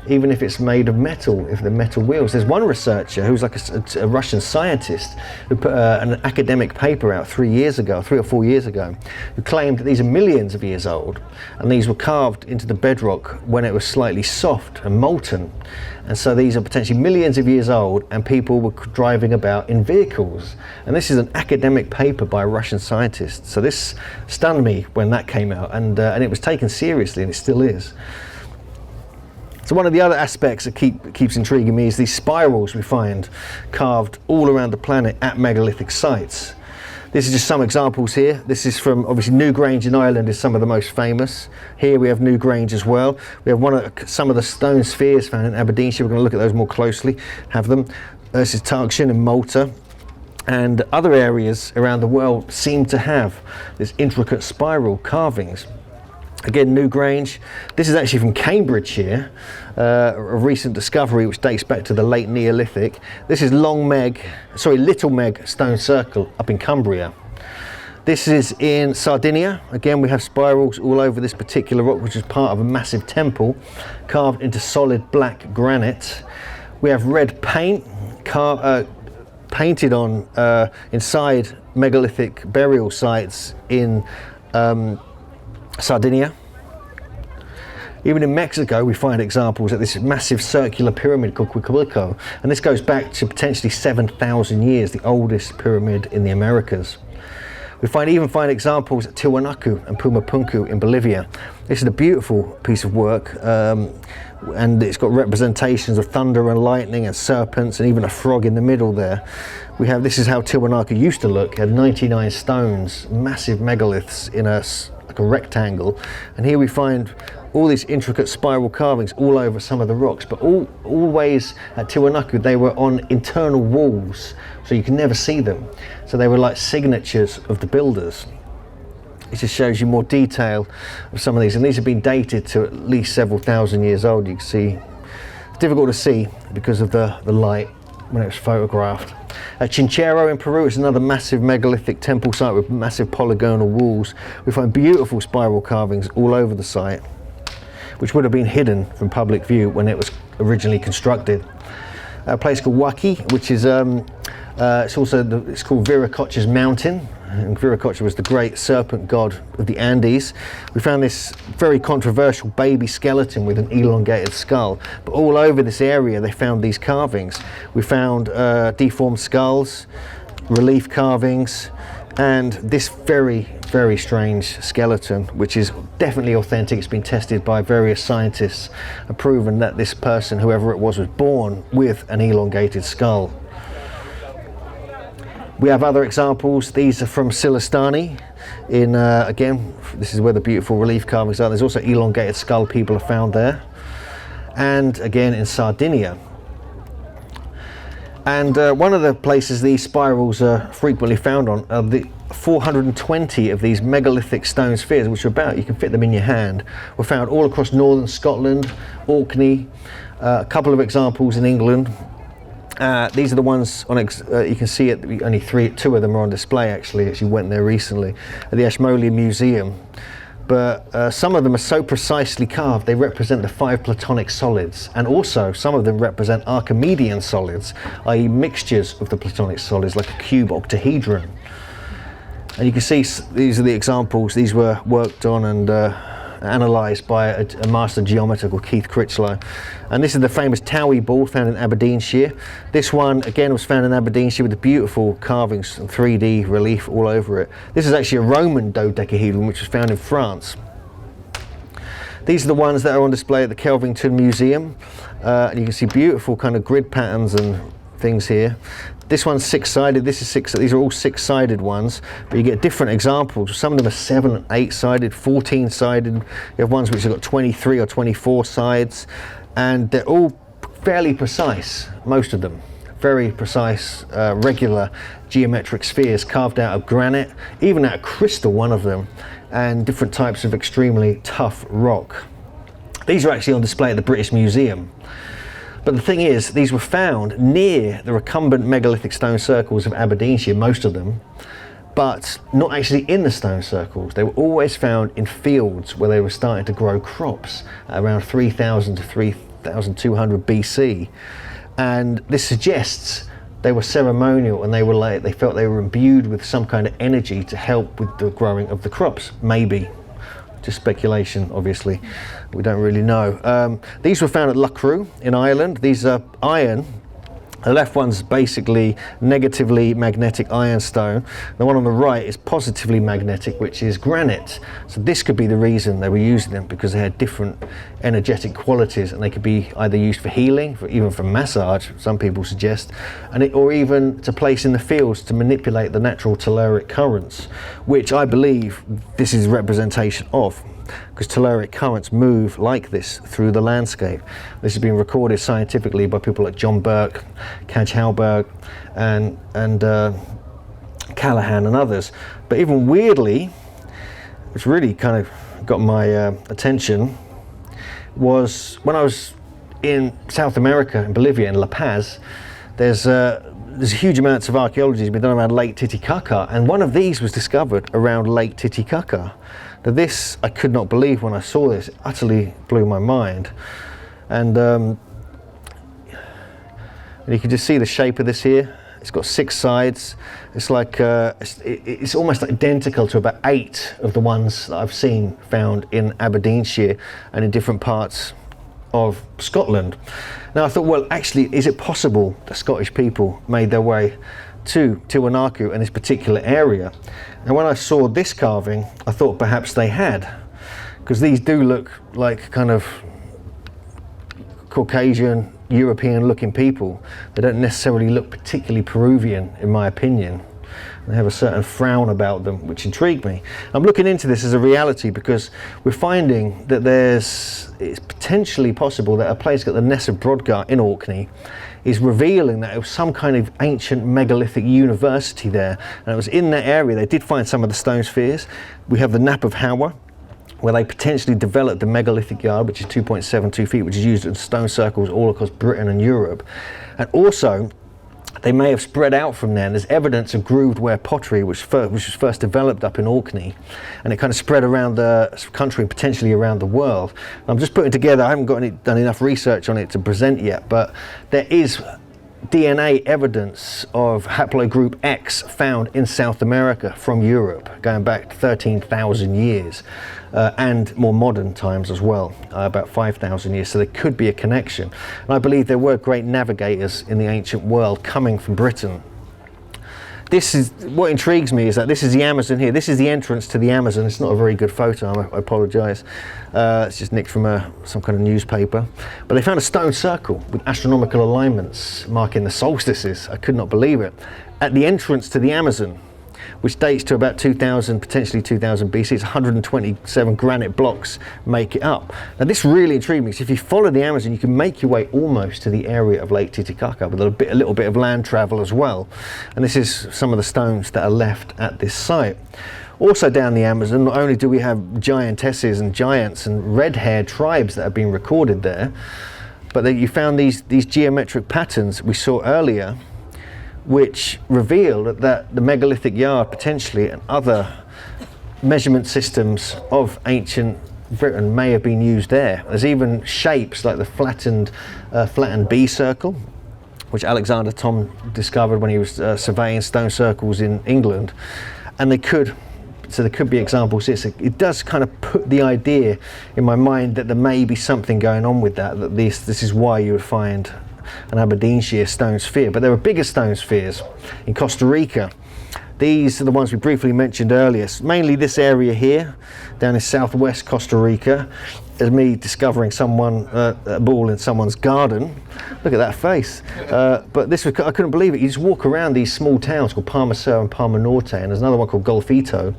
even if it's made of metal, if they're metal wheels. There's one researcher who's like a Russian scientist who put an academic paper out 3 or 4 years ago, who claimed that these are millions of years old, and these were carved into the bedrock when it was slightly soft and molten. And so these are potentially millions of years old, and people were driving about in vehicles. And this is an academic paper by a Russian scientist. So this stunned me when that came out, and it was taken seriously, and it still is. So one of the other aspects that keeps intriguing me is these spirals we find carved all around the planet at megalithic sites. This is just some examples here. This is from, obviously, Newgrange in Ireland is some of the most famous. Here we have Newgrange as well. We have some of the stone spheres found in Aberdeenshire. We're going to look at those more closely, have them. This is Tarkshin in Malta. And other areas around the world seem to have this intricate spiral carvings. Again, Newgrange. This is actually from Cambridgeshire, a recent discovery which dates back to the late Neolithic. This is Little Meg stone circle up in Cumbria. This is in Sardinia. Again, we have spirals all over this particular rock, which is part of a massive temple carved into solid black granite. We have red paint painted on inside megalithic burial sites in Sardinia. Even in Mexico, we find examples of this massive circular pyramid called Cuicumulco, and this goes back to potentially 7,000 years, the oldest pyramid in the Americas. We even find examples at Tiwanaku and Pumapunku in Bolivia. This is a beautiful piece of work, and it's got representations of thunder and lightning and serpents and even a frog in the middle there. This is how Tiwanaku used to look. It had 99 stones, massive megaliths in like a rectangle, and here we find all these intricate spiral carvings all over some of the rocks, but always at Tiwanaku they were on internal walls, so you can never see them. So they were like signatures of the builders. It just shows you more detail of some of these, and these have been dated to at least several thousand years old. You can see it's difficult to see because of the light when it was photographed. Chinchero in Peru is another massive megalithic temple site with massive polygonal walls. We find beautiful spiral carvings all over the site, which would have been hidden from public view when it was originally constructed. A place called Huaki, which is it's called Viracocha's mountain, and Viracocha was the great serpent god of the Andes. We found this very controversial baby skeleton with an elongated skull, but all over this area they found these carvings. We found deformed skulls, relief carvings, and this very, very strange skeleton, which is definitely authentic. It's been tested by various scientists and proven that this person, whoever it was born with an elongated skull. We have other examples. These are from Silistani in, again, this is where the beautiful relief carvings are. There's also elongated skull people are found there. and again in Sardinia. And one of the places these spirals are frequently found on are the 420 of these megalithic stone spheres, which are about, you can fit them in your hand, were found all across northern Scotland, Orkney, a couple of examples in England. These are the ones on, you can see it, only two of them are on display actually, as you went there recently, at the Ashmolean Museum. But some of them are so precisely carved, they represent the 5 Platonic solids, and also some of them represent Archimedean solids, i.e. mixtures of the Platonic solids, like a cube octahedron. And you can see these are the examples. These were worked on and analysed by a master geometer called Keith Critchlow. And this is the famous Towie ball found in Aberdeenshire. This one again was found in Aberdeenshire with the beautiful carvings and 3D relief all over it. This is actually a Roman dodecahedron which was found in France. These are the ones that are on display at the Kelvington Museum. And you can see beautiful kind of grid patterns and things here. This one's 6-sided, this is these are all 6-sided ones, but you get different examples. Some of them are 7 and 8-sided, 14-sided. You have ones which have got 23 or 24 sides, and they're all fairly precise, most of them. Very precise, regular geometric spheres carved out of granite, even out of crystal, one of them, and different types of extremely tough rock. These are actually on display at the British Museum. But the thing is, these were found near the recumbent megalithic stone circles of Aberdeenshire, most of them, but not actually in the stone circles. They were always found in fields where they were starting to grow crops at around 3000 to 3200 BC. And this suggests they were ceremonial, and they felt they were imbued with some kind of energy to help with the growing of the crops, maybe. Just speculation, obviously. We don't really know. These were found at Loughborough in Ireland. These are iron. The left one's basically negatively magnetic ironstone. The one on the right is positively magnetic, which is granite. So this could be the reason they were using them, because they had different energetic qualities, and they could be either used for healing, even for massage, some people suggest, or even to place in the fields to manipulate the natural telluric currents, which I believe this is a representation of, because telluric currents move like this through the landscape. This has been recorded scientifically by people like John Burke, Kaj Halberg, and Callahan and others. But even weirdly, which really kind of got my attention, was when I was in South America, in Bolivia, in La Paz. There's huge amounts of archaeology has been done around Lake Titicaca, and one of these was discovered around Lake Titicaca. Now this, I could not believe when I saw this. It utterly blew my mind. And you can just see the shape of this here. It's got 6 sides. It's like it's almost identical to about 8 of the ones that I've seen found in Aberdeenshire and in different parts of Scotland. Now I thought, well, actually, is it possible that Scottish people made their way to Tiwanaku in this particular area? And when I saw this carving, I thought perhaps they had, because these do look like kind of Caucasian, European looking people. They don't necessarily look particularly Peruvian, in my opinion. They have a certain frown about them, which intrigued me. I'm looking into this as a reality because we're finding that it's potentially possible that a place like the Ness of Brodgar in Orkney is revealing that it was some kind of ancient megalithic university there. And it was in that area they did find some of the stone spheres. We have the Nap of Howard, where they potentially developed the megalithic yard, which is 2.72 feet, which is used in stone circles all across Britain and Europe. And also, they may have spread out from there, and there's evidence of grooved ware pottery, which was first developed up in Orkney, and it kind of spread around the country and potentially around the world. I'm just putting together, I haven't done enough research on it to present yet, but there is DNA evidence of haplogroup X found in South America from Europe, going back 13,000 years, and more modern times as well, about 5,000 years, so there could be a connection. And I believe there were great navigators in the ancient world coming from Britain. This is what intrigues me, is that this is the Amazon here. This is the entrance to the Amazon. It's not a very good photo, I apologise. It's just nicked from some kind of newspaper. But they found a stone circle with astronomical alignments marking the solstices. I could not believe it. At the entrance to the Amazon. which dates to about 2000, potentially 2000 BC. It's 127 granite blocks make it up. Now this really intrigued me, because if you follow the Amazon, you can make your way almost to the area of Lake Titicaca with a little bit of land travel as well. And this is some of the stones that are left at this site. Also down the Amazon, not only do we have giantesses and giants and red-haired tribes that have been recorded there, but that you found these geometric patterns we saw earlier, which revealed that the megalithic yard potentially and other measurement systems of ancient Britain may have been used there. There's even shapes like the flattened B circle, which Alexander Thom discovered when he was surveying stone circles in England, and so there could be examples. It does kind of put the idea in my mind that there may be something going on with that this is why you would find an Aberdeenshire stone sphere. But there are bigger stone spheres in Costa Rica. These are the ones we briefly mentioned earlier. Mainly this area here, down in southwest Costa Rica, is me discovering a ball in someone's garden. Look at that face. But this was, I couldn't believe it. You just walk around these small towns called Palma Sur and Palma Norte, and there's another one called Golfito,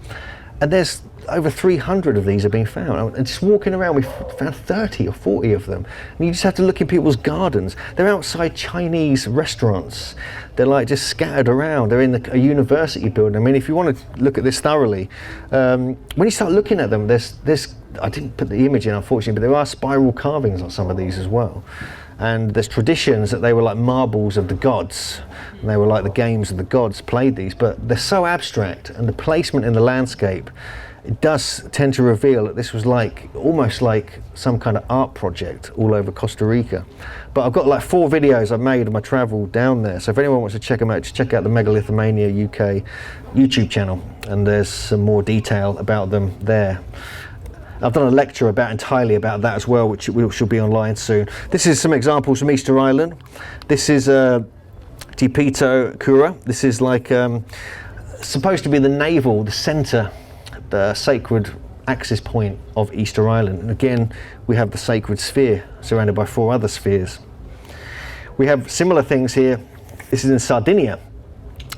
and there's over 300 of these have been found. And just walking around, we found 30 or 40 of them. And you just have to look in people's gardens. They're outside Chinese restaurants. They're like just scattered around. They're in a university building. I mean, if you want to look at this thoroughly, when you start looking at them, there's I didn't put the image in, unfortunately, but there are spiral carvings on some of these as well. And there's traditions that they were like marbles of the gods, and they were like the games of the gods played these, but they're so abstract, and the placement in the landscape, it does tend to reveal that this was almost like some kind of art project all over Costa Rica. But I've got like 4 videos I've made of my travel down there, so if anyone wants to check them out, just check out the Megalithomania UK YouTube channel, and there's some more detail about them there. I've done a lecture entirely about that as well, which will be online soon. This is some examples from Easter Island. This is Tipito Cura. This is like supposed to be the center, the sacred axis point of Easter Island. And again, we have the sacred sphere surrounded by 4 other spheres. We have similar things here. This is in Sardinia.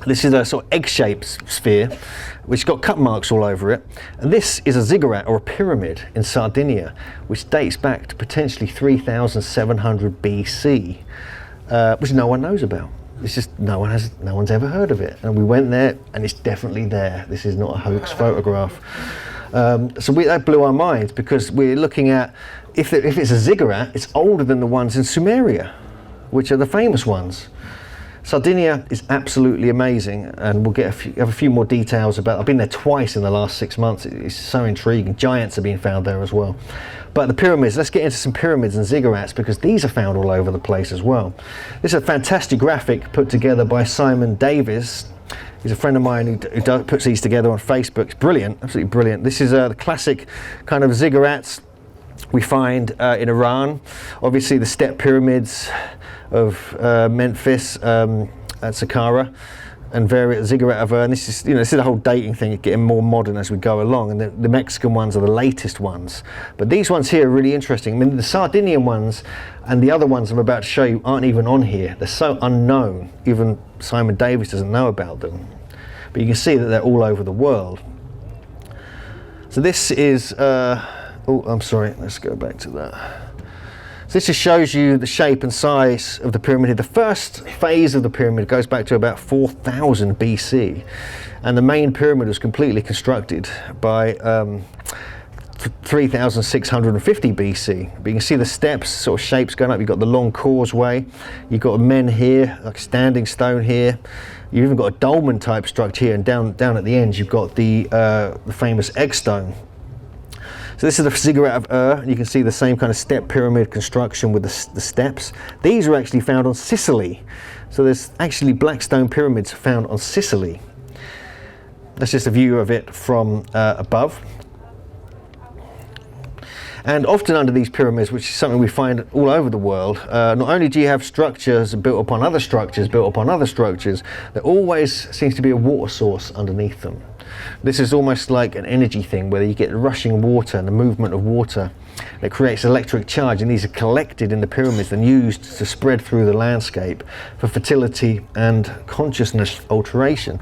This is a sort of egg-shaped sphere, which got cut marks all over it. And this is a ziggurat or a pyramid in Sardinia, which dates back to potentially 3,700 BC, which no one knows about. It's just no one's ever heard of it. And we went there, and it's definitely there. This is not a hoax photograph. So that blew our minds, because we're looking at, if it's a ziggurat, it's older than the ones in Sumeria, which are the famous ones. Sardinia is absolutely amazing, and we'll have a few more details about. I've been there twice in the last 6 months. It's so intriguing. Giants are being found there as well. But the pyramids, let's get into some pyramids and ziggurats, because these are found all over the place as well. This is a fantastic graphic put together by Simon Davis. He's a friend of mine who puts these together on Facebook. It's brilliant, absolutely brilliant. This is the classic kind of ziggurats we find in Iran. Obviously the step pyramids of Memphis at Saqqara, and various ziggurat of and this is a whole dating thing. It's getting more modern as we go along, and the Mexican ones are the latest ones. But these ones here are really interesting. I mean, the Sardinian ones and the other ones I'm about to show you aren't even on here. They're so unknown, even Simon Davis doesn't know about them. But you can see that they're all over the world. So this is oh, I'm sorry, let's go back to that. So this just shows you the shape and size of the pyramid. The first phase of the pyramid goes back to about 4000 BC, and the main pyramid was completely constructed by 3650 BC. But you can see the steps, sort of shapes going up. You've got the long causeway, you've got men here, like standing stone here. You've even got a dolmen type structure here, and down at the end you've got the famous egg stone. So this is the ziggurat of and you can see the same kind of step pyramid construction with the steps. These are actually found on Sicily. So there's actually black stone pyramids found on Sicily. That's just a view of it from above. And often under these pyramids, which is something we find all over the world, not only do you have structures built upon other structures, there always seems to be a water source underneath them. This is almost like an energy thing, where you get rushing water and the movement of water It creates electric charge, and these are collected in the pyramids and used to spread through the landscape for fertility and consciousness alteration.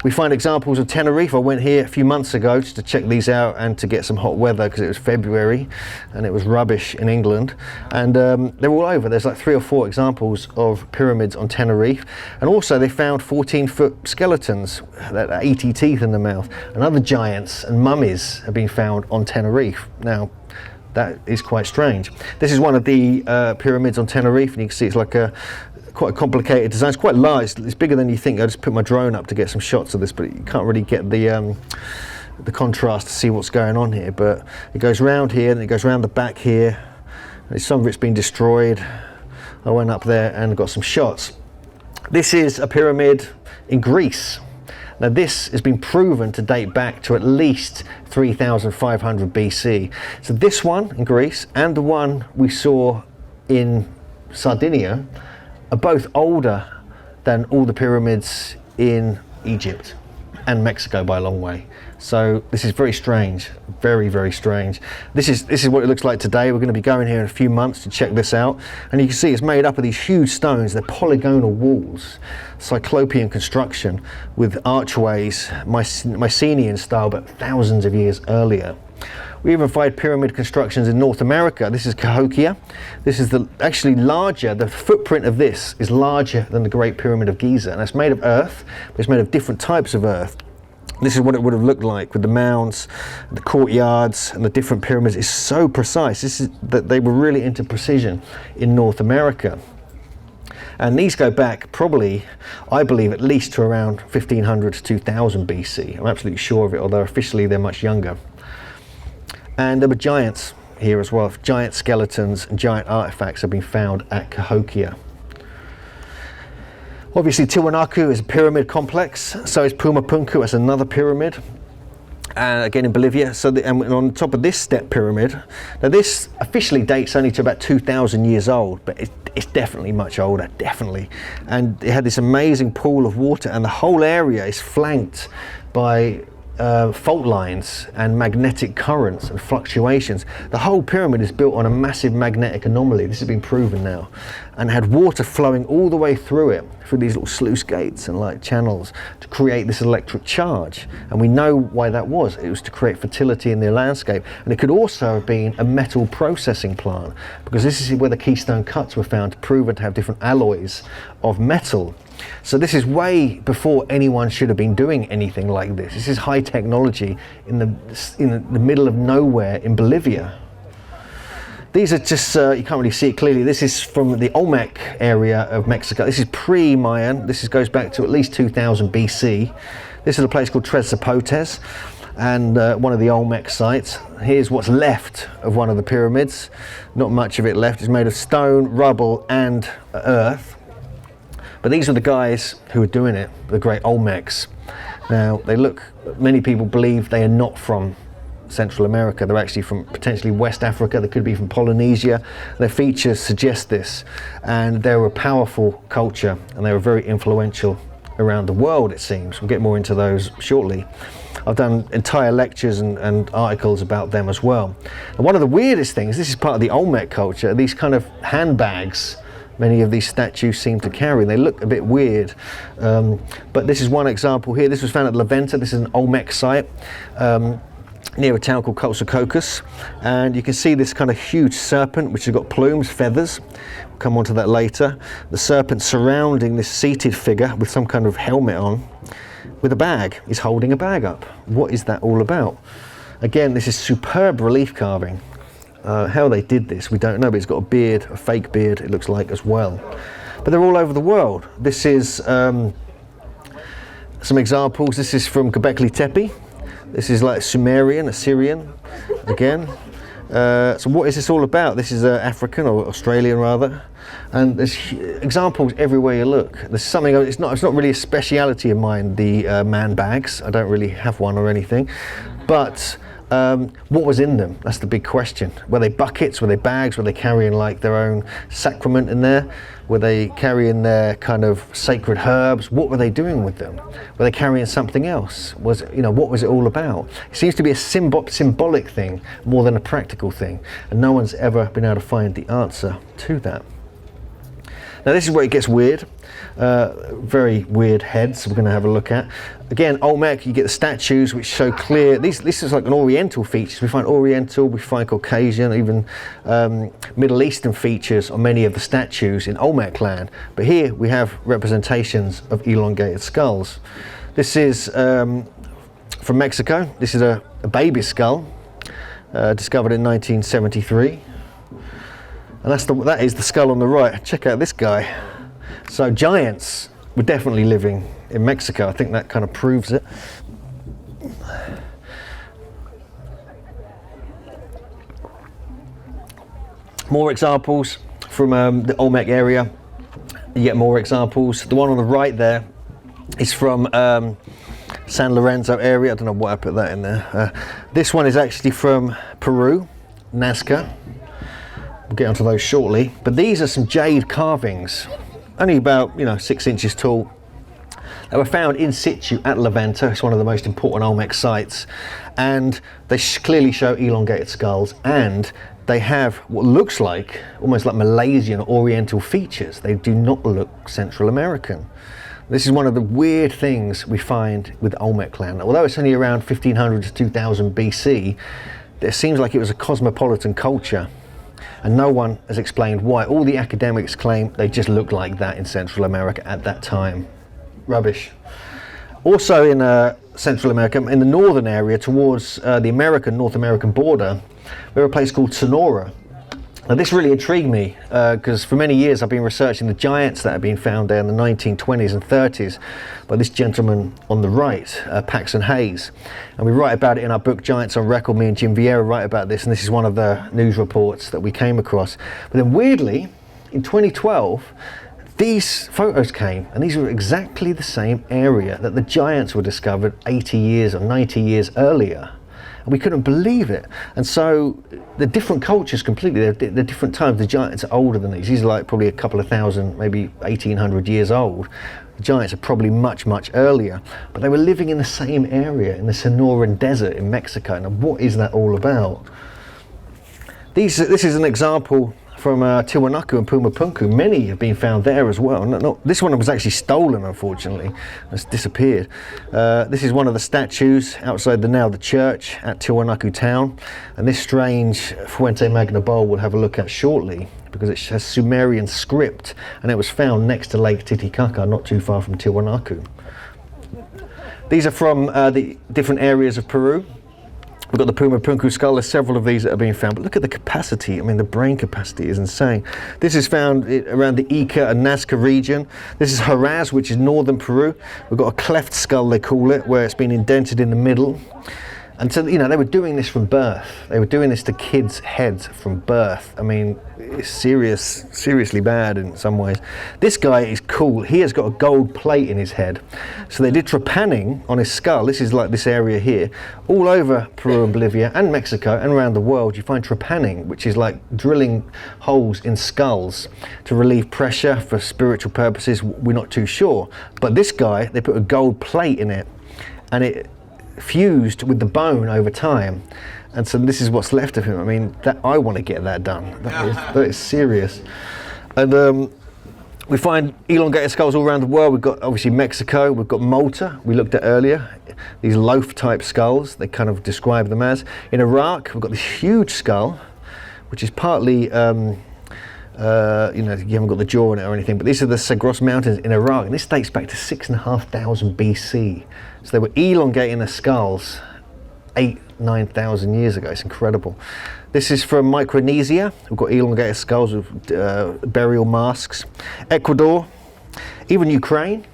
We find examples of Tenerife. I went here a few months ago just to check these out and to get some hot weather because it was February and it was rubbish in England. And they're all over. There's like 3 or 4 examples of pyramids on Tenerife. And also they found 14-foot skeletons that are 80 teeth in the mouth. And other giants and mummies have been found on Tenerife. Now, that is quite strange. This is one of the pyramids on Tenerife, and you can see it's like quite a complicated design. It's quite large. It's bigger than you think. I just put my drone up to get some shots of this, but you can't really get the contrast to see what's going on here. But it goes round here, and it goes round the back here. And some of it's been destroyed. I went up there and got some shots. This is a pyramid in Greece. Now this has been proven to date back to at least 3,500 BC. So this one in Greece and the one we saw in Sardinia are both older than all the pyramids in Egypt and Mexico by a long way. So this is very strange, very, very strange. This is what it looks like today. We're going to be going here in a few months to check this out. And you can see it's made up of these huge stones. They're polygonal walls, cyclopean construction with archways, Mycenaean style, but thousands of years earlier. We even find pyramid constructions in North America. This is Cahokia. This is actually larger. The footprint of this is larger than the Great Pyramid of Giza. And it's made of earth, but it's made of different types of earth. This is what it would have looked like with the mounds, the courtyards, and the different pyramids. It's so precise. This is that they were really into precision in North America. And these go back probably, I believe, at least to around 1500 to 2000 BC. I'm absolutely sure of it, although officially they're much younger. And there were giants here as well. Giant skeletons and giant artifacts have been found at Cahokia. Obviously, Tiwanaku is a pyramid complex. So is Pumapunku, that's another pyramid. Again in Bolivia. So and on top of this step pyramid, now this officially dates only to about 2,000 years old, but it's definitely much older, definitely. And it had this amazing pool of water, and the whole area is flanked by fault lines and magnetic currents and fluctuations. The whole pyramid is built on a massive magnetic anomaly. This has been proven now, and had water flowing all the way through it, through these little sluice gates and like channels, to create this electric charge. And we know why that was. It was to create fertility in the landscape. And it could also have been a metal processing plant, because this is where the keystone cuts were found, proven to have different alloys of metal. So this is way before anyone should have been doing anything like this. This is high technology in the middle of nowhere in Bolivia. These are just, you can't really see it clearly. This is from the Olmec area of Mexico. This is pre-Mayan. This goes back to at least 2000 BC. This is a place called Tres Zapotes, and one of the Olmec sites. Here's what's left of one of the pyramids. Not much of it left. It's made of stone, rubble, and earth. But these are the guys who are doing it, the great Olmecs. Now, many people believe they are not from Central America. They're actually from potentially West Africa. They could be from Polynesia. Their features suggest this. And they're a powerful culture, and they were very influential around the world, it seems. We'll get more into those shortly. I've done entire lectures and articles about them as well. And one of the weirdest things, this is part of the Olmec culture, these kind of handbags many of these statues seem to carry. They look a bit weird, but this is one example here. This was found at La Venta. This is an Olmec site near a town called Coatzacoalcos, and you can see this kind of huge serpent which has got plumes, feathers. We'll come on to that later. The serpent surrounding this seated figure with some kind of helmet on, with a bag. He's holding a bag up. What is that all about? Again, this is superb relief carving. How they did this, we don't know, but it's got a beard, a fake beard, it looks like, as well. But they're all over the world. This is some examples. This is from Göbekli Tepe. This is like Sumerian, Assyrian, again. So what is this all about? This is African, or Australian rather. And there's examples everywhere you look. There's something, it's not really a speciality of mine, the man bags. I don't really have one or anything. But What was in them? That's the big question. Were they buckets? Were they bags? Were they carrying like their own sacrament in there? Were they carrying their kind of sacred herbs? What were they doing with them? Were they carrying something else? What was it all about? It seems to be a symbolic thing more than a practical thing, and no one's ever been able to find the answer to that. Now this is where it gets weird. Very weird heads we're going to have a look at. Again, Olmec, you get the statues which show clear, this is like an Oriental features. We find Oriental, we find Caucasian, even Middle Eastern features on many of the statues in Olmec land. But here we have representations of elongated skulls. This is from Mexico. This is a baby skull discovered in 1973. And that is the skull on the right. Check out this guy. So giants were definitely living in Mexico. I think that kind of proves it. More examples from the Olmec area. You get more examples. The one on the right there is from San Lorenzo area. I don't know why I put that in there. This one is actually from Peru, Nazca. We'll get onto those shortly. But these are some jade carvings, only about 6 inches tall. They were found in situ at Levanto. It's one of the most important Olmec sites, and they clearly show elongated skulls, and they have what looks like almost like Malaysian or Oriental features. They do not look Central American. This is one of the weird things we find with Olmec land. Although it's only around 1500 to 2000 BC, it seems like it was a cosmopolitan culture, and no one has explained why. All the academics claim they just looked like that in Central America at that time. Rubbish. Also in Central America, in the northern area towards the North American border, we have a place called Sonora. Now this really intrigued me because for many years I've been researching the giants that have been found there in the 1920s and 30s by this gentleman on the right, Paxson Hayes. And we write about it in our book Giants on Record. Me and Jim Vieira write about this, and this is one of the news reports that we came across. But then weirdly, in 2012, these photos came, and these were exactly the same area that the giants were discovered 80 years or 90 years earlier. And we couldn't believe it. And so the different cultures completely, they're different times. The giants are older than these. These are like probably a couple of thousand, maybe 1800 years old. The giants are probably much, much earlier. But they were living in the same area, in the Sonoran Desert in Mexico. Now what is that all about? This is an example from Tiwanaku and Pumapunku. Many have been found there as well. This one was actually stolen, unfortunately. It's disappeared. This is one of the statues outside the church at Tiwanaku town. And this strange Fuente Magna bowl we'll have a look at shortly, because it has Sumerian script, and it was found next to Lake Titicaca, not too far from Tiwanaku. These are from the different areas of Peru. We've got the Pumapunku skull. There's several of these that are being found, but look at the capacity. I mean, the brain capacity is insane. This is found around the Ica and Nazca region. This is Huaraz, which is northern Peru. We've got a cleft skull, they call it, where it's been indented in the middle. And so, they were doing this from birth. They were doing this to kids' heads from birth. I mean, it's seriously bad in some ways. This guy is cool. He has got a gold plate in his head. So they did trepanning on his skull. This is like this area here. All over Peru and Bolivia and Mexico and around the world, you find trepanning, which is like drilling holes in skulls to relieve pressure for spiritual purposes. We're not too sure. But this guy, they put a gold plate in it, and it fused with the bone over time, and so this is what's left of him. I mean, I want to get that done. That is serious. And we find elongated skulls all around the world. We've got obviously Mexico, we've got Malta, we looked at earlier, these loaf type skulls, they kind of describe them as. In Iraq, we've got this huge skull, which is partly you haven't got the jaw in it or anything, but these are the Sagros Mountains in Iraq, and this dates back to 6,500 BC. So they were elongating the skulls 9,000 years ago. It's incredible. This is from Micronesia. We've got elongated skulls with burial masks. Ecuador, even Ukraine,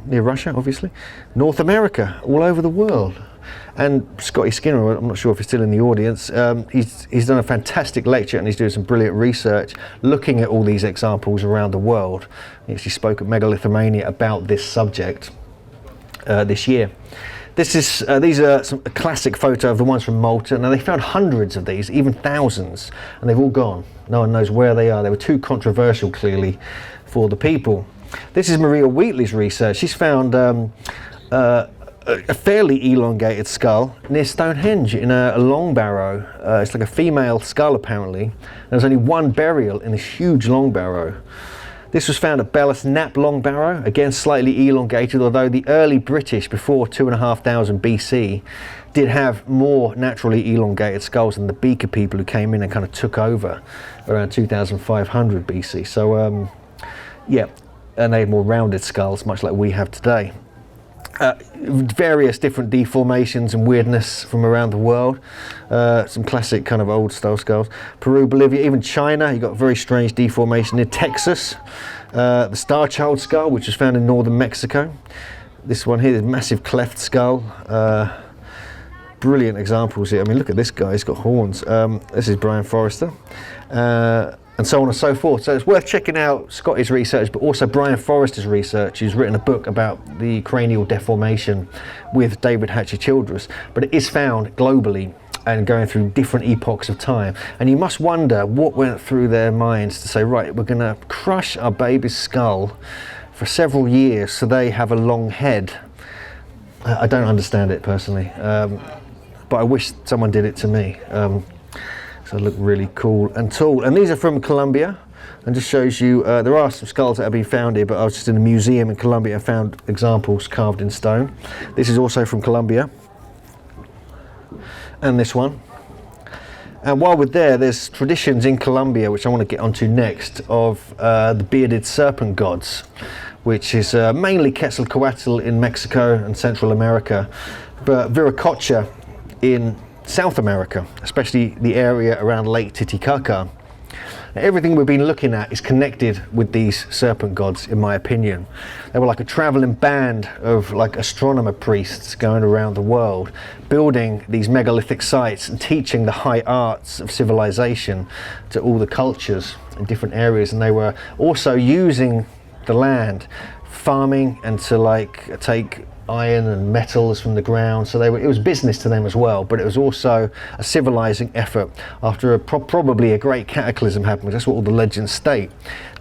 near Russia, obviously. North America, all over the world. And Scotty Skinner, I'm not sure if he's still in the audience, he's done a fantastic lecture, and he's doing some brilliant research looking at all these examples around the world. He actually spoke at Megalithomania about this subject this year. These are a classic photo of the ones from Malta. Now they found hundreds of these, even thousands, and they've all gone. No one knows where they are. They were too controversial, clearly, for the people. This is Maria Wheatley's research. She's found a fairly elongated skull near Stonehenge in a long barrow. It's like a female skull apparently. There's only one burial in this huge long barrow. This was found at Bellis Nap Long Barrow, again slightly elongated, although the early British before 2,500 BC did have more naturally elongated skulls than the Beaker people who came in and kind of took over around 2,500 BC. So yeah, and they had more rounded skulls, much like we have today. Various different deformations and weirdness from around the world. Some classic kind of old style skulls. Peru, Bolivia, even China, you got very strange deformation. In Texas, the Star Child skull, which was found in northern Mexico. This one here, this massive cleft skull. Brilliant examples here. I mean, look at this guy, he's got horns. This is Brian Forrester. And so on and so forth. So it's worth checking out Scotty's research, but also Brian Forrester's research. He's written a book about the cranial deformation with David Hatcher-Childress, but it is found globally and going through different epochs of time. And you must wonder what went through their minds to say, right, we're gonna crush our baby's skull for several years so they have a long head. I don't understand it personally, but I wish someone did it to me. So they look really cool and tall. And these are from Colombia, and just shows you, there are some skulls that have been found here, but I was just in a museum in Colombia and found examples carved in stone. This is also from Colombia. And this one. And while we're there, there's traditions in Colombia, which I want to get onto next, of the bearded serpent gods, which is mainly Quetzalcoatl in Mexico and Central America, but Viracocha in South America, especially the area around Lake Titicaca. Now, everything we've been looking at is connected with these serpent gods, in my opinion. They were like a traveling band of like astronomer priests going around the world, building these megalithic sites and teaching the high arts of civilization to all the cultures in different areas. And they were also using the land, farming, and to like take iron and metals from the ground. So it was business to them as well, but it was also a civilizing effort after probably a great cataclysm happened. That's what all the legends state.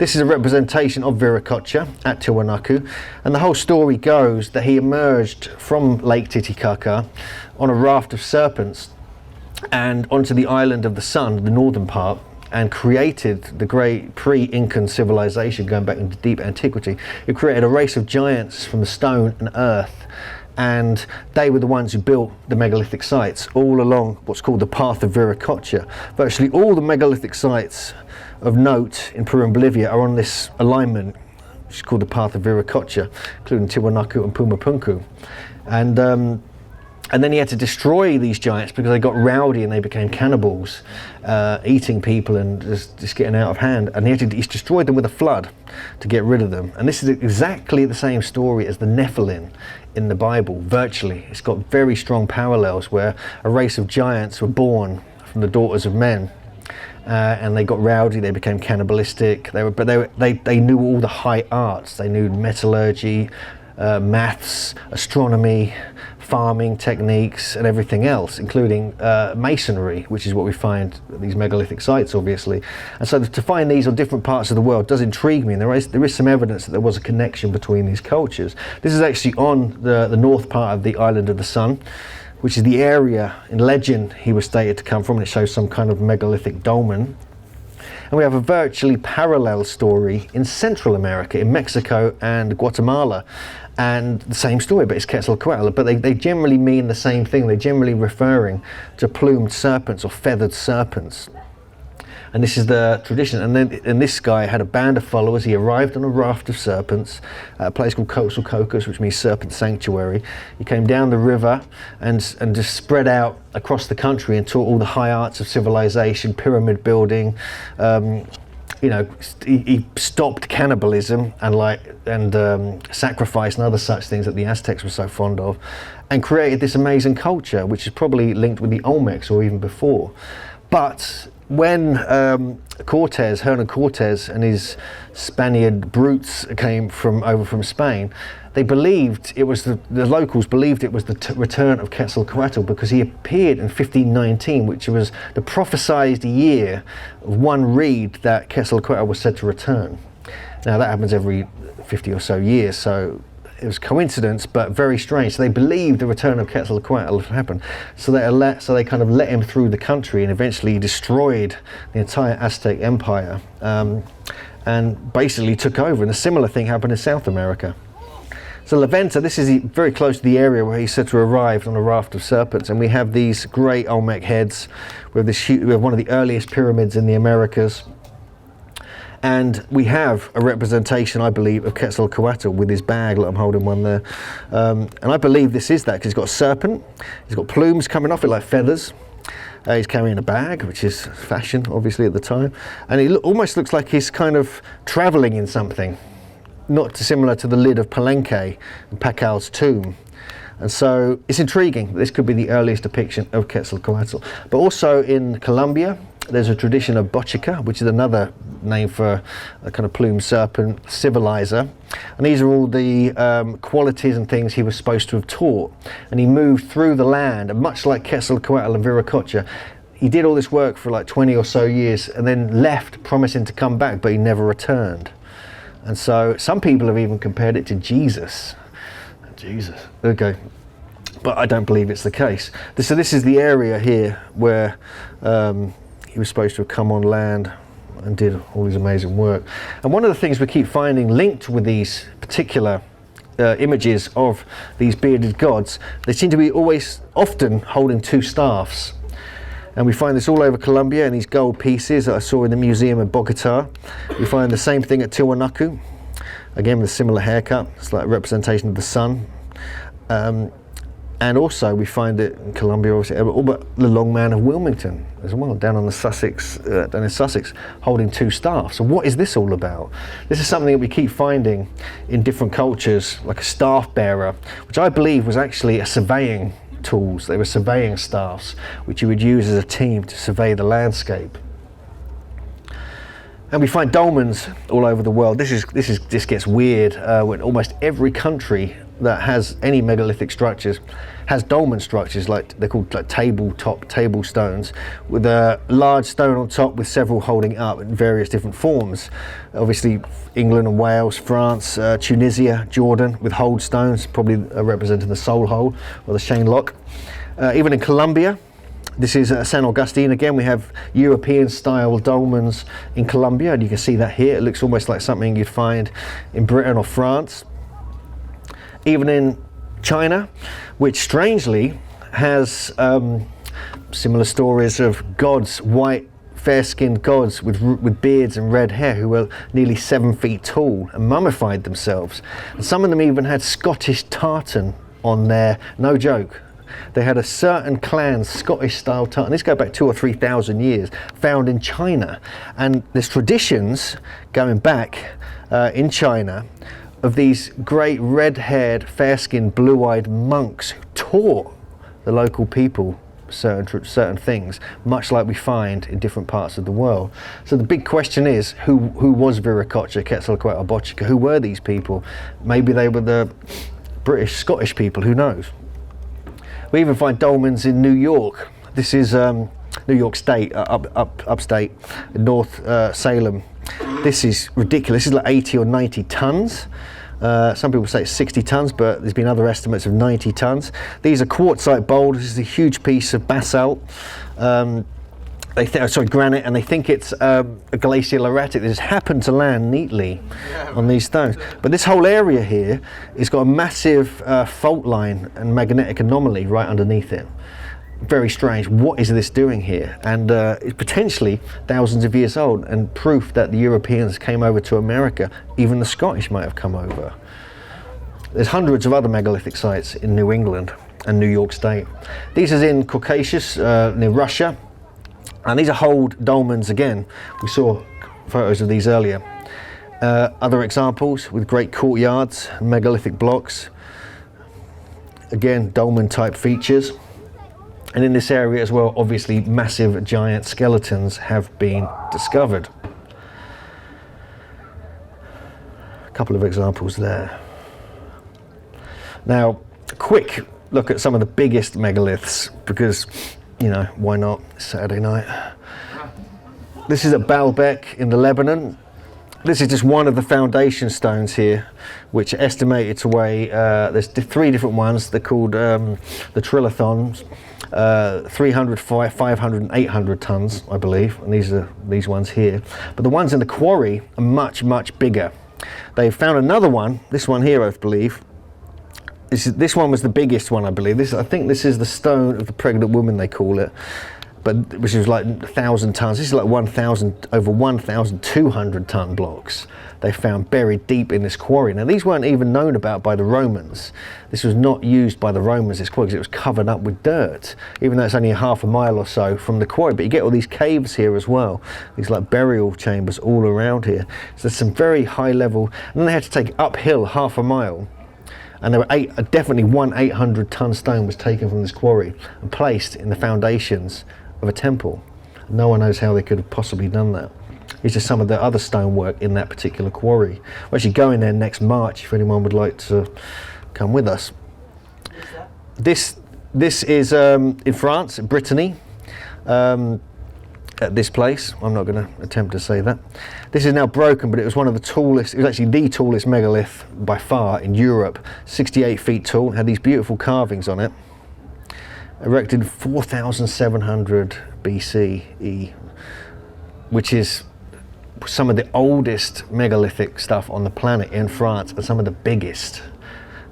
This is a representation of Viracocha at Tiwanaku, and the whole story goes that he emerged from Lake Titicaca on a raft of serpents and onto the island of the Sun, the northern part, and created the great pre-Incan civilization going back into deep antiquity. It created a race of giants from the stone and earth, and they were the ones who built the megalithic sites all along what's called the path of Viracocha. Virtually all the megalithic sites of note in Peru and Bolivia are on this alignment, which is called the path of Viracocha, including Tiwanaku and Pumapunku. And then he had to destroy these giants because they got rowdy and they became cannibals, eating people and just getting out of hand. And he's destroyed them with a flood to get rid of them. And this is exactly the same story as the Nephilim in the Bible, virtually. It's got very strong parallels where a race of giants were born from the daughters of men. And they got rowdy, they became cannibalistic. They knew all the high arts. They knew metallurgy, maths, astronomy, farming techniques, and everything else, including masonry, which is what we find at these megalithic sites, obviously. And so to find these on different parts of the world does intrigue me, and there is some evidence that there was a connection between these cultures. This is actually on the north part of the island of the Sun, which is the area in legend he was stated to come from, and it shows some kind of megalithic dolmen. And we have a virtually parallel story in Central America, in Mexico and Guatemala, and the same story, but it's Quetzalcoatl. But they generally mean the same thing. They're generally referring to plumed serpents or feathered serpents. And this is the tradition. And this guy had a band of followers. He arrived on a raft of serpents at a place called Quetzalcoatl, which means serpent sanctuary. He came down the river and just spread out across the country and taught all the high arts of civilization, pyramid building. He stopped cannibalism and sacrifice and other such things that the Aztecs were so fond of, and created this amazing culture, which is probably linked with the Olmecs or even before. But when Hernan Cortes and his Spaniard brutes came over from Spain, they believed it was the locals believed it was the return of Quetzalcoatl, because he appeared in 1519, which was the prophesied year of one reed that Quetzalcoatl was said to return. Now that happens every 50 or so years, so it was coincidence, but very strange. So they believed the return of Quetzalcoatl had happened. So they kind of let him through the country, and eventually destroyed the entire Aztec Empire, and basically took over. And a similar thing happened in South America. So La Venta, this is very close to the area where he's said to arrive on a raft of serpents, and we have these great Olmec heads. We have one of the earliest pyramids in the Americas. And we have a representation, I believe, of Quetzalcoatl with his bag. Like I'm holding one there. And I believe this is that, because he's got a serpent. He's got plumes coming off it like feathers. He's carrying a bag, which is fashion, obviously, at the time. And he almost looks like he's kind of traveling in something. Not dissimilar to the lid of Palenque and Pacal's tomb. And so it's intriguing. This could be the earliest depiction of Quetzalcoatl. But also in Colombia, there's a tradition of bochica, which is another name for a kind of plumed serpent civilizer. And these are all the qualities and things he was supposed to have taught. And he moved through the land, and much like Quetzalcoatl and Viracocha, he did all this work for like 20 or so years and then left, promising to come back, but he never returned. And so some people have even compared it to Jesus. Jesus, okay. But I don't believe it's the case. So this is the area here where he was supposed to have come on land and did all his amazing work. And one of the things we keep finding linked with these particular images of these bearded gods, they seem to be often holding two staffs. And we find this all over Colombia in these gold pieces that I saw in the museum in Bogota. We find the same thing at Tiwanaku, again with a similar haircut. It's like a representation of the sun. And also we find it in Colombia, obviously, all but the Long Man of Wilmington as well, down in Sussex, holding two staffs. So what is this all about? This is something that we keep finding in different cultures, like a staff bearer, which I believe was actually a surveying tools. They were surveying staffs, which you would use as a team to survey the landscape. And we find dolmens all over the world. This gets weird when almost every country that has any megalithic structures has dolmen structures, like they're called like table stones, with a large stone on top with several holding up in various different forms. Obviously England and Wales, France, Tunisia, Jordan, with hold stones, probably representing the soul hole or the Shane Lock. Even in Colombia, this is San Augustine. Again, we have European style dolmens in Colombia, and you can see that here. It looks almost like something you'd find in Britain or France. Even in China, which strangely has similar stories of gods, white fair-skinned gods with beards and red hair, who were nearly 7 feet tall and mummified themselves. And some of them even had Scottish tartan on there, no joke. They had a certain clan's Scottish style tartan. This goes back 2,000 or 3,000 years, found in China. And there's traditions going back in China of these great red-haired, fair-skinned, blue-eyed monks who taught the local people certain things, much like we find in different parts of the world. So the big question is, who was Viracocha, Quetzalcoatl, Bochica? Who were these people? Maybe they were the British, Scottish people, who knows? We even find dolmens in New York. This is New York State, upstate, North Salem. This is ridiculous. This is like 80 or 90 tons. Some people say it's 60 tons, but there's been other estimates of 90 tons. These are quartzite boulders. This is a huge piece of basalt. Granite, and they think it's a glacial erratic that just happened to land neatly on these stones. But this whole area here has got a massive fault line and magnetic anomaly right underneath it. Very strange. What is this doing here? And it's potentially thousands of years old, and proof that the Europeans came over to America. Even the Scottish might have come over. There's hundreds of other megalithic sites in New England and New York State. These are in Caucasus, near Russia. And these are hold dolmens again. We saw photos of these earlier. Other examples with great courtyards, megalithic blocks. Again, dolmen type features. And in this area as well, obviously massive giant skeletons have been discovered. A couple of examples there. Now, a quick look at some of the biggest megaliths, because, you know, why not? Saturday night. This is at Baalbek in the Lebanon. This is just one of the foundation stones here, which are estimated to weigh, there's 3 different ones. They're called the trilithons, 300, 500 and 800 tons, I believe. And these are these ones here. But the ones in the quarry are much, much bigger. They found another one, this one here, I believe. This one was the biggest one, I believe. I think this is the stone of the pregnant woman, they call it, but which is like 1,000 tons. This is like over 1,200 ton blocks they found buried deep in this quarry. Now, these weren't even known about by the Romans. This was not used by the Romans, this quarry, because it was covered up with dirt, even though it's only half a mile or so from the quarry. But you get all these caves here as well, these like burial chambers all around here. So there's some very high level, and then they had to take uphill half a mile. And there were definitely one 800 ton stone was taken from this quarry and placed in the foundations of a temple. No one knows how they could have possibly done that. It's just some of the other stonework in that particular quarry. We're actually going there next March if anyone would like to come with us. This is in France, in Brittany. At this place, I'm not going to attempt to say that. This is now broken, but it was one of the tallest, it was actually the tallest megalith by far in Europe, 68 feet tall, had these beautiful carvings on it. Erected 4,700 BCE, which is some of the oldest megalithic stuff on the planet in France, and some of the biggest.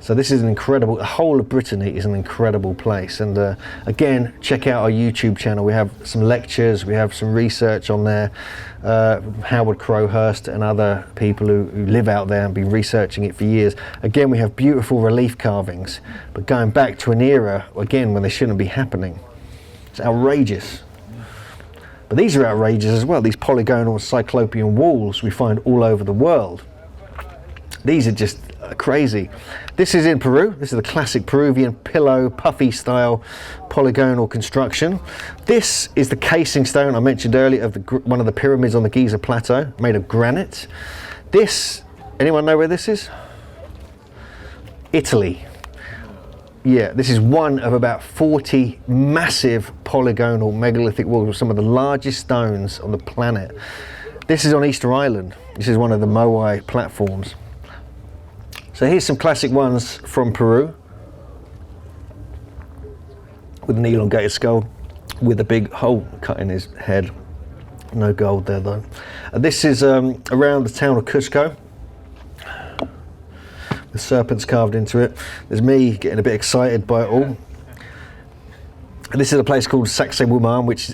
So this is an incredible, the whole of Brittany is an incredible place. And again, check out our YouTube channel. We have some lectures, we have some research on there. Howard Crowhurst and other people who live out there and been researching it for years. Again, we have beautiful relief carvings, but going back to an era, again, when they shouldn't be happening. It's outrageous. But these are outrageous as well. These polygonal cyclopean walls we find all over the world. These are just crazy. This is in Peru. This is the classic Peruvian pillow, puffy style polygonal construction. This is the casing stone I mentioned earlier of one of the pyramids on the Giza Plateau, made of granite. This, anyone know where this is? Italy. Yeah, this is one of about 40 massive polygonal megalithic walls, some of the largest stones on the planet. This is on Easter Island. This is one of the Moai platforms. So here's some classic ones from Peru, with an elongated skull, with a big hole cut in his head. No gold there though. This is around the town of Cusco. The serpents carved into it. There's me getting a bit excited by it all. This is a place called Sacsayhuaman, which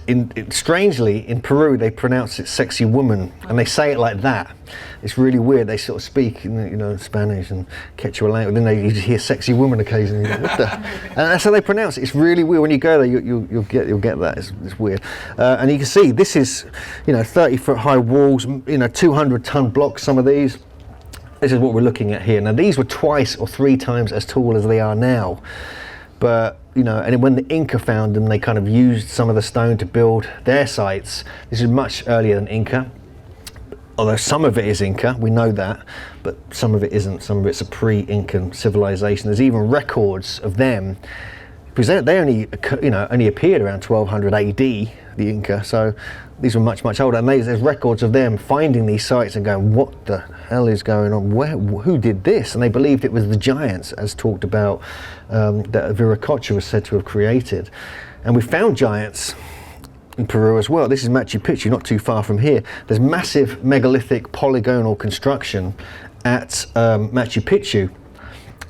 strangely in Peru they pronounce it sexy woman, and they say it like that. It's really weird. They sort of speak in Spanish and Quechua language, then you just hear sexy woman occasionally. What the? And that's how they pronounce it. It's really weird. When you go there, you'll get that. It's weird. And you can see this is 30-foot high walls, 200-ton blocks. Some of these. This is what we're looking at here. Now these were 2 or 3 times as tall as they are now, but and when the Inca found them, they kind of used some of the stone to build their sites. This is much earlier than Inca, although some of it is Inca, we know that, but some of it isn't. Some of it's a pre-Incan civilization. There's even records of them, because they only appeared around 1200 AD, the Inca, so these were much, much older. And there's records of them finding these sites and going, what the hell is going on? Who did this? And they believed it was the giants, as talked about, that Viracocha was said to have created. And we found giants in Peru as well. This is Machu Picchu, not too far from here. There's massive megalithic polygonal construction at Machu Picchu,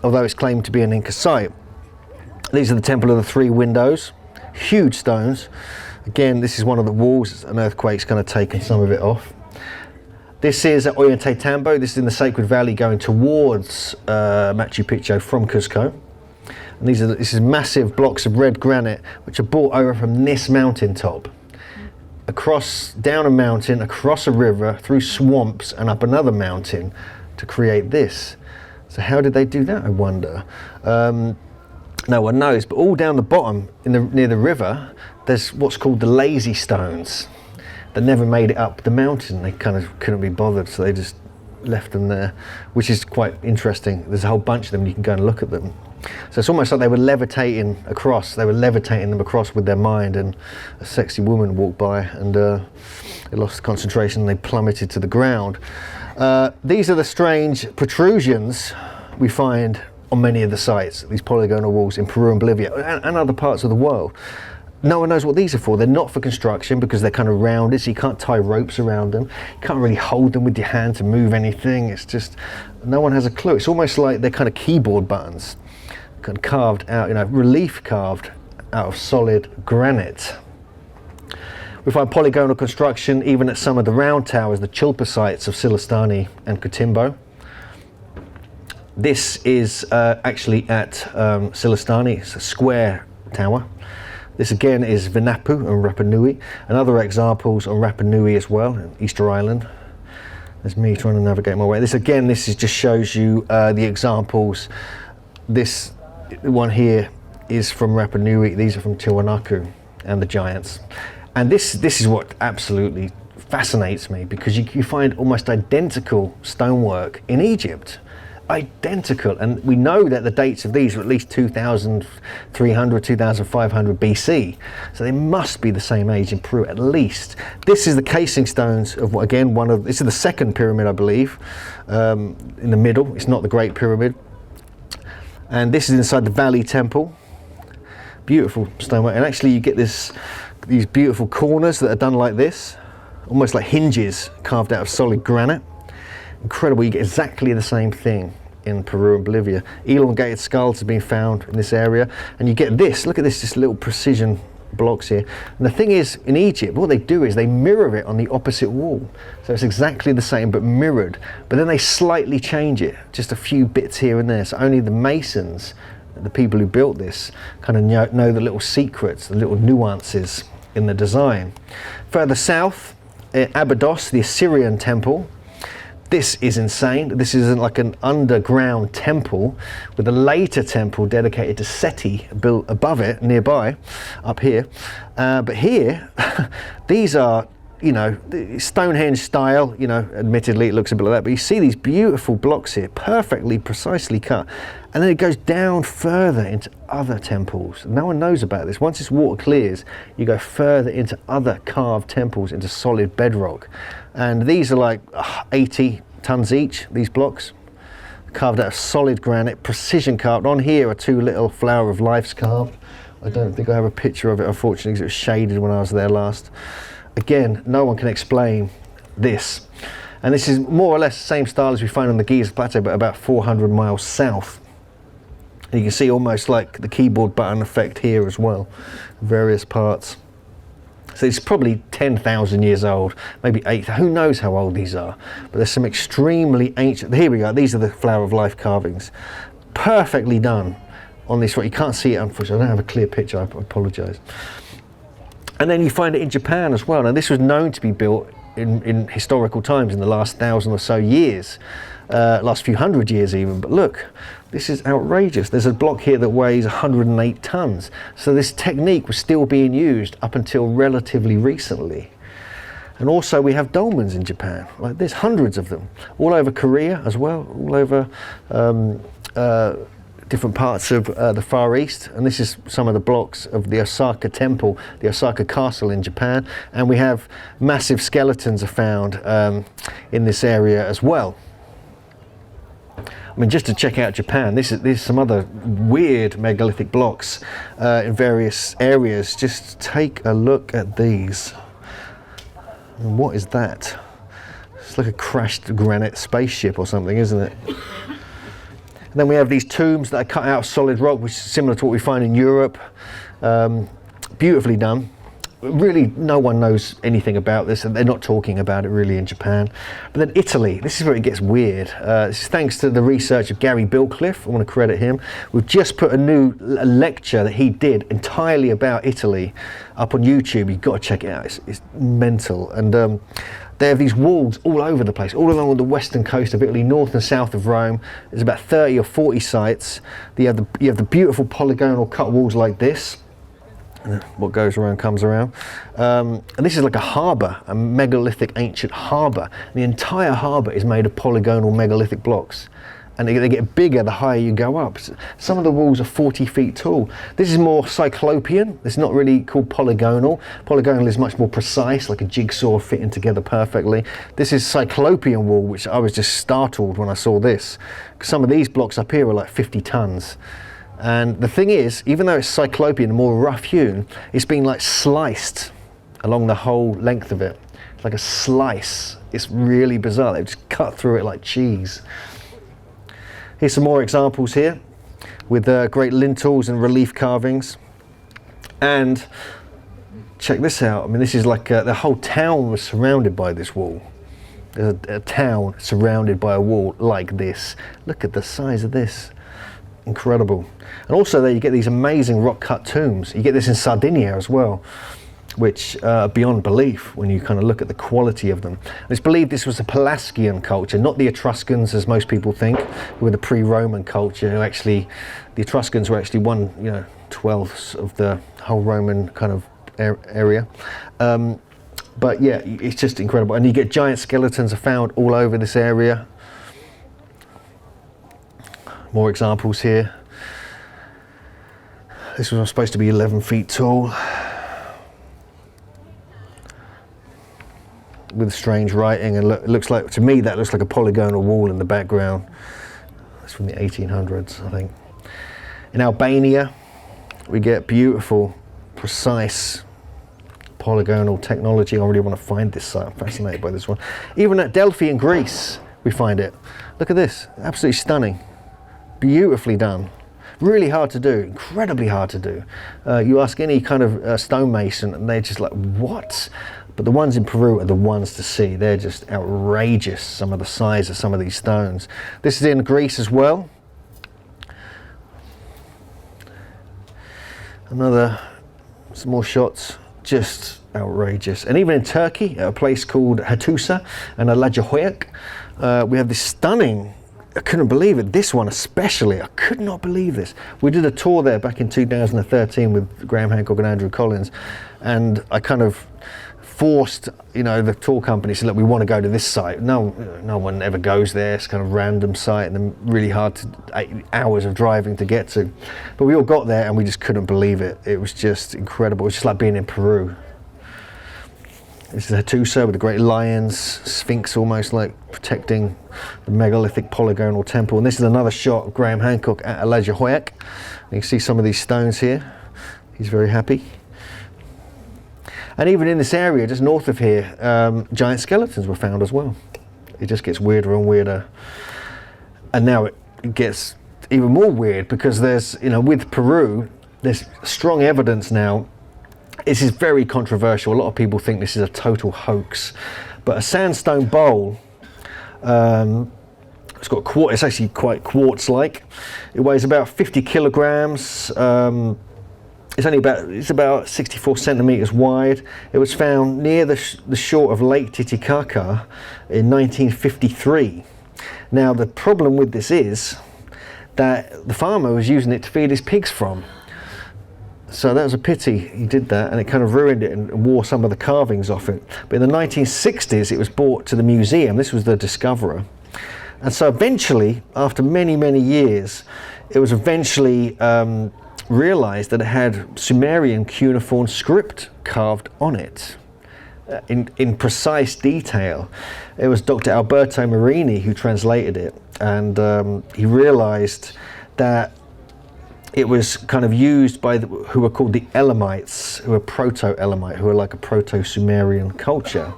although it's claimed to be an Inca site. These are the Temple of the Three Windows, huge stones. Again, this is one of the walls. An earthquake's kind of taken some of it off. This is at Ollantaytambo. This is in the Sacred Valley going towards Machu Picchu from Cusco. And this is massive blocks of red granite which are brought over from this mountaintop, down a mountain, across a river, through swamps and up another mountain to create this. So how did they do that, I wonder? No one knows, but all down the bottom near the river there's what's called the lazy stones that never made it up the mountain. They kind of couldn't be bothered, so they just left them there, which is quite interesting. There's a whole bunch of them, you can go and look at them. So it's almost like they were levitating across, they were levitating them across with their mind, and a sexy woman walked by and they lost concentration and they plummeted to the ground. These are the strange protrusions we find on many of the sites, these polygonal walls in Peru and Bolivia and other parts of the world. No one knows what these are for. They're not for construction because they're kind of rounded, so you can't tie ropes around them. You can't really hold them with your hand to move anything. It's just, no one has a clue. It's almost like they're kind of keyboard buttons, kind of carved out, you know, relief carved out of solid granite. We find polygonal construction even at some of the round towers, the Chilpa sites of Silastani and Cotimbo. This is actually at Silastani. It's a square tower. This again is Vinapu and Rapa Nui, and other examples on Rapa Nui as well, in Easter Island. There's me trying to navigate my way. This again, this is just shows you the examples. This one here is from Rapa Nui. These are from Tiwanaku and the giants. And this is what absolutely fascinates me, because you find almost identical stonework in Egypt. Identical, and we know that the dates of these are at least 2300, 2500 BC, so they must be the same age in Peru at least. This is the casing stones of, again, this is the second pyramid, I believe, in the middle. It's not the Great Pyramid, and this is inside the Valley Temple. Beautiful stonework, and actually you get these beautiful corners that are done like this, almost like hinges carved out of solid granite. Incredible. You get exactly the same thing in Peru and Bolivia. Elongated skulls have been found in this area, and you get this, look at this, just little precision blocks here. And the thing is, in Egypt, what they do is they mirror it on the opposite wall. So it's exactly the same but mirrored, but then they slightly change it, just a few bits here and there. So only the masons, the people who built this, kind of know the little secrets, the little nuances in the design. Further south, Abydos, the Assyrian temple. This is insane. This isn't like an underground temple with a later temple dedicated to Seti built above it, nearby, up here. But here, these are, you know, Stonehenge style, you know, admittedly it looks a bit like that, but you see these beautiful blocks here, perfectly, precisely cut. And then it goes down further into other temples. No one knows about this. Once this water clears, you go further into other carved temples, into solid bedrock. And these are like 80 tons each, these blocks, carved out of solid granite, precision carved. On here are two little flower of lives carved. I don't think I have a picture of it, unfortunately, because it was shaded when I was there last. Again, no one can explain this. And this is more or less the same style as we find on the Giza Plateau, but about 400 miles south. And you can see almost like the keyboard button effect here as well, various parts. So it's probably 10,000 years old, maybe 8, who knows how old these are. But there's some extremely ancient, here we go, these are the Flower of Life carvings. Perfectly done on this rock. You can't see it, unfortunately, I don't have a clear picture, I apologise. And then you find it in Japan as well. Now this was known to be built in historical times, in the last 1,000 or so years, last few hundred years even. But look, this is outrageous. There's a block here that weighs 108 tons. So this technique was still being used up until relatively recently. And also we have dolmens in Japan. Like, there's hundreds of them, all over Korea as well, all over different parts of the Far East. And this is some of the blocks of the Osaka Temple, the Osaka Castle in Japan. And we have massive skeletons are found in this area as well. I mean, just to check out Japan, there's some other weird megalithic blocks in various areas. Just take a look at these. And what is that? It's like a crashed granite spaceship or something, isn't it? And then we have these tombs that are cut out of solid rock, which is similar to what we find in Europe. Beautifully done. Really, no one knows anything about this, and they're not talking about it really in Japan. But then Italy, this is where it gets weird. This is thanks to the research of Gary Bilcliffe. I want to credit him. We've just put a new lecture that he did entirely about Italy up on YouTube. You've got to check it out. It's mental. And they have these walls all over the place, all along the western coast of Italy, north and south of Rome. There's about 30 or 40 sites. You have the beautiful polygonal cut walls like this. What goes around comes around. And this is like a harbour, a megalithic ancient harbour. The entire harbour is made of polygonal megalithic blocks. And they get bigger the higher you go up. Some of the walls are 40 feet tall. This is more cyclopean. It's not really called polygonal. Polygonal is much more precise, like a jigsaw fitting together perfectly. This is cyclopean wall, which I was just startled when I saw this. Some of these blocks up here are like 50 tons. And the thing is, even though it's cyclopean, more rough hewn, it's been like sliced along the whole length of it. It's like a slice. It's really bizarre. They've just cut through it like cheese. Here's some more examples here with great lintels and relief carvings. And check this out. I mean, this is like the whole town was surrounded by this wall. There's a town surrounded by a wall like this. Look at the size of this. Incredible. And also there you get these amazing rock cut tombs. You get this in Sardinia as well, which are beyond belief when you kind of look at the quality of them. And it's believed this was a Pelasgian culture, not the Etruscans as most people think, who were the pre-Roman culture, who actually, the Etruscans were actually 1/12 of the whole Roman kind of area. But yeah, it's just incredible. And you get giant skeletons are found all over this area. More examples here. This was supposed to be 11 feet tall, with strange writing, and it looks like, to me, that looks like a polygonal wall in the background. It's from the 1800s, I think. In Albania, we get beautiful, precise polygonal technology. I really want to find this site. I'm fascinated by this one. Even at Delphi in Greece, we find it. Look at this, absolutely stunning. Beautifully done. Really hard to do, incredibly hard to do. You ask any kind of stonemason and they're just like, what? But the ones in Peru are the ones to see. They're just outrageous, some of the size of some of these stones. This is in Greece as well. Some more shots, just outrageous. And even in Turkey, at a place called Hattusa and Alacahoyuk, we have this stunning, I couldn't believe it, this one especially, I could not believe this. We did a tour there back in 2013 with Graham Hancock and Andrew Collins, and I kind of forced, the tour company said, look, we want to go to this site. No one ever goes there. It's kind of random site and then really hard to, 8 hours of driving to get to. But we all got there and we just couldn't believe it. It was just incredible. It was just like being in Peru. This is Hattusa with the great lions, sphinx almost like protecting the megalithic polygonal temple. And this is another shot of Graham Hancock at Alacahoyuk. You can see some of these stones here. He's very happy. And even in this area, just north of here, giant skeletons were found as well. It just gets weirder and weirder. And now it gets even more weird because there's, with Peru, there's strong evidence now. This is very controversial. A lot of people think this is a total hoax. But a sandstone bowl, it's actually quite quartz-like. It weighs about 50 kilograms. It's about 64 centimeters wide. It was found near the shore of Lake Titicaca in 1953. Now the problem with this is that the farmer was using it to feed his pigs from. So that was a pity he did that, and it kind of ruined it and wore some of the carvings off it. But in the 1960s it was brought to the museum. This was the discoverer. And so eventually, after many, many years, it was eventually realized that it had Sumerian cuneiform script carved on it in precise detail. It was Dr. Alberto Marini who translated it, and he realized that it was kind of used by who were called the Elamites, who are proto-Elamite, who are like a proto-Sumerian culture.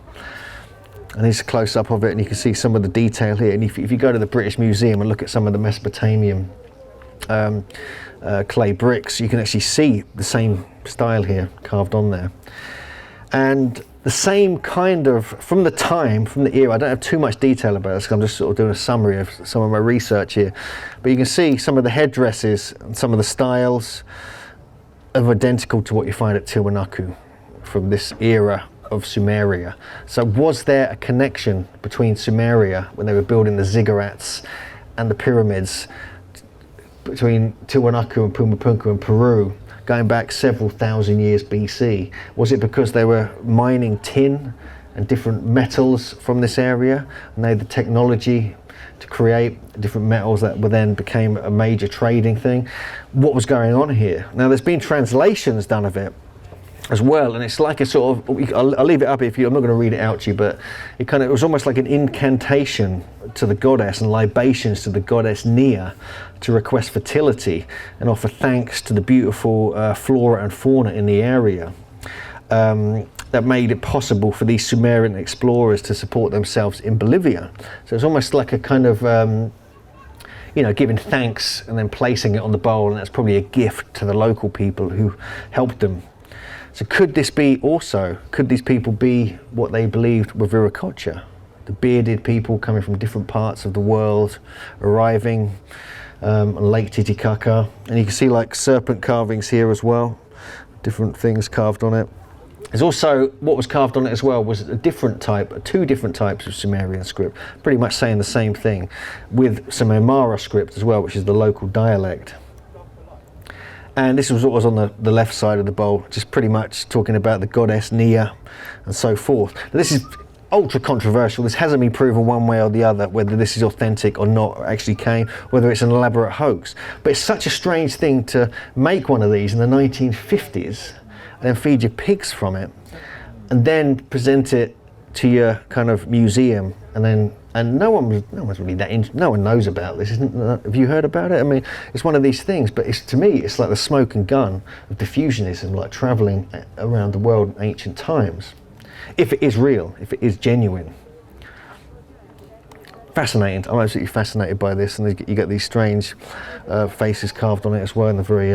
And here's a close-up of it, and you can see some of the detail here. And if you go to the British Museum and look at some of the Mesopotamian clay bricks, you can actually see the same style here carved on there. And the same kind of, from the era, I don't have too much detail about this because I'm just sort of doing a summary of some of my research here, but you can see some of the headdresses and some of the styles are identical to what you find at Tiwanaku from this era of Sumeria. So was there a connection between Sumeria, when they were building the ziggurats and the pyramids, between Tiwanaku and Pumapunku in Peru, going back several thousand years BC? Was it because they were mining tin and different metals from this area, and they had the technology to create different metals that then became a major trading thing? What was going on here? Now, there's been translations done of it as well, and it's like a sort of, I'll leave it up if you, I'm not going to read it out to you, but it was almost like an incantation to the goddess and libations to the goddess Nia to request fertility and offer thanks to the beautiful flora and fauna in the area. That made it possible for these Sumerian explorers to support themselves in Bolivia. So it's almost like a kind of, giving thanks and then placing it on the bowl, and that's probably a gift to the local people who helped them. So could these people be what they believed were Viracocha? The bearded people coming from different parts of the world, arriving on Lake Titicaca. And you can see like serpent carvings here as well, different things carved on it. There's also, what was carved on it as well was two different types of Sumerian script, pretty much saying the same thing, with some Aymara script as well, which is the local dialect. And this was what was on the left side of the bowl, just pretty much talking about the goddess Nia and so forth. Now, this is ultra controversial. This hasn't been proven one way or the other, whether this is authentic or not, or actually came, whether it's an elaborate hoax. But it's such a strange thing to make one of these in the 1950s, and then feed your pigs from it, and then present it to your kind of museum, and no one's really no one knows about this. Have you heard about it? I mean, it's one of these things, but to me, it's like the smoke and gun of diffusionism, like traveling around the world in ancient times. If it is real, if it is genuine. Fascinating. I'm absolutely fascinated by this, and you get these strange faces carved on it as well, in the very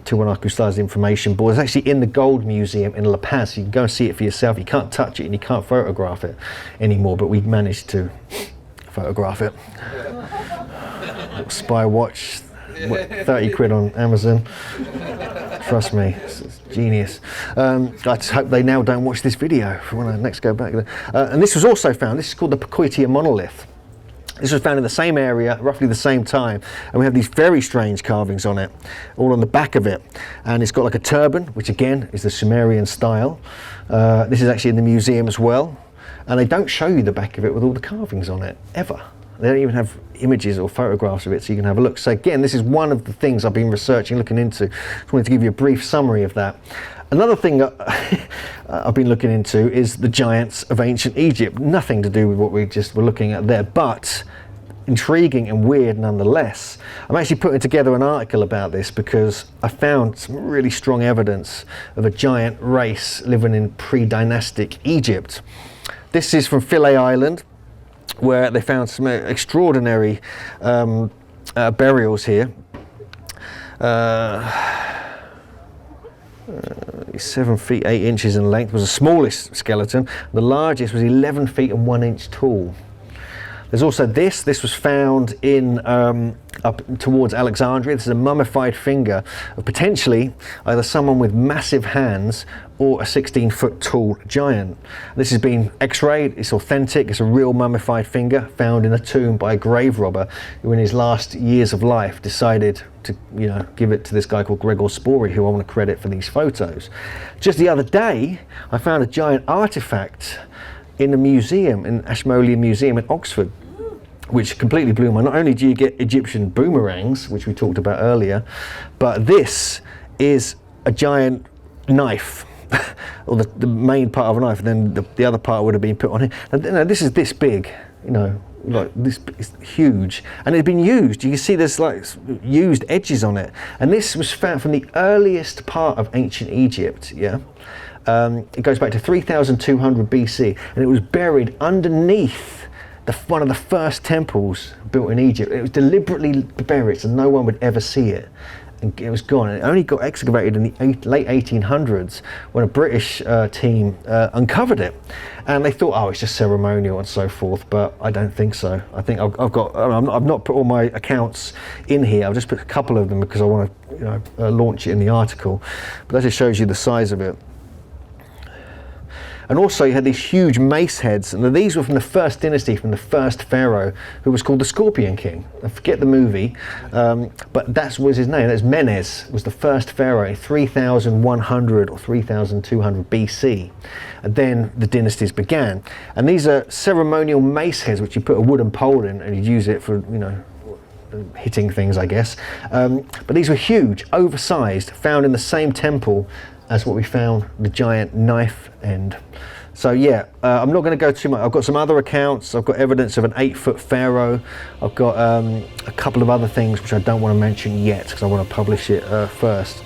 Tiwanaku Stars information board. It's actually in the Gold Museum in La Paz. You can go and see it for yourself. You can't touch it and you can't photograph it anymore, but we managed to photograph it. Spy watch, 30 quid on Amazon. Trust me, it's genius. I just hope they now don't watch this video for when I next go back. And this was also found, this is called the Pacoitia monolith. This was found in the same area, roughly the same time, and we have these very strange carvings on it, all on the back of it. And it's got like a turban, which again is the Sumerian style. This is actually in the museum as well, and they don't show you the back of it with all the carvings on it, ever. They don't even have images or photographs of it so you can have a look. So again, this is one of the things I've been researching, looking into. Just wanted to give you a brief summary of that. Another thing that I've been looking into is the giants of ancient Egypt. Nothing to do with what we just were looking at there, but intriguing and weird nonetheless. I'm actually putting together an article about this because I found some really strong evidence of a giant race living in pre-dynastic Egypt. This is from Philae Island, where they found some extraordinary burials here. 7 feet 8 inches in length was the smallest skeleton. The largest was 11 feet and 1 inch tall. There's also this was found in up towards Alexandria. This is a mummified finger of potentially either someone with massive hands or a 16-foot tall giant. This has been x-rayed, it's authentic, it's a real mummified finger found in a tomb by a grave robber who in his last years of life decided to give it to this guy called Gregor Spory, who I want to credit for these photos. Just the other day I found a giant artifact in a museum, in Ashmolean Museum in Oxford, which completely blew my mind. Not only do you get Egyptian boomerangs, which we talked about earlier, but this is a giant knife, or the main part of a knife, and then the other part would have been put on it. And this is this big, like this is huge, and it had been used. You can see there's like used edges on it, and this was found from the earliest part of ancient Egypt. It goes back to 3200 BC, and it was buried underneath one of the first temples built in Egypt. It was deliberately buried so no one would ever see it, and it was gone. And it only got excavated in the late 1800s when a British team uncovered it, and they thought, oh, it's just ceremonial and so forth. But I don't think so. I think I've not put all my accounts in here. I've just put a couple of them because I want to launch it in the article. But that just shows you the size of it. And also you had these huge mace heads, and these were from the first dynasty, from the first pharaoh, who was called the Scorpion King. I forget the movie, but that was his name. That's Menes, was the first pharaoh in 3100 or 3200 BC. And then the dynasties began. And these are ceremonial mace heads, which you put a wooden pole in and you use it for, you know, hitting things, I guess. But these were huge, oversized, found in the same temple as what we found the giant knife end. So yeah, I'm not going to go too much. I've got some other accounts. I've got evidence of an 8-foot pharaoh. I've got a couple of other things which I don't want to mention yet because I want to publish it first.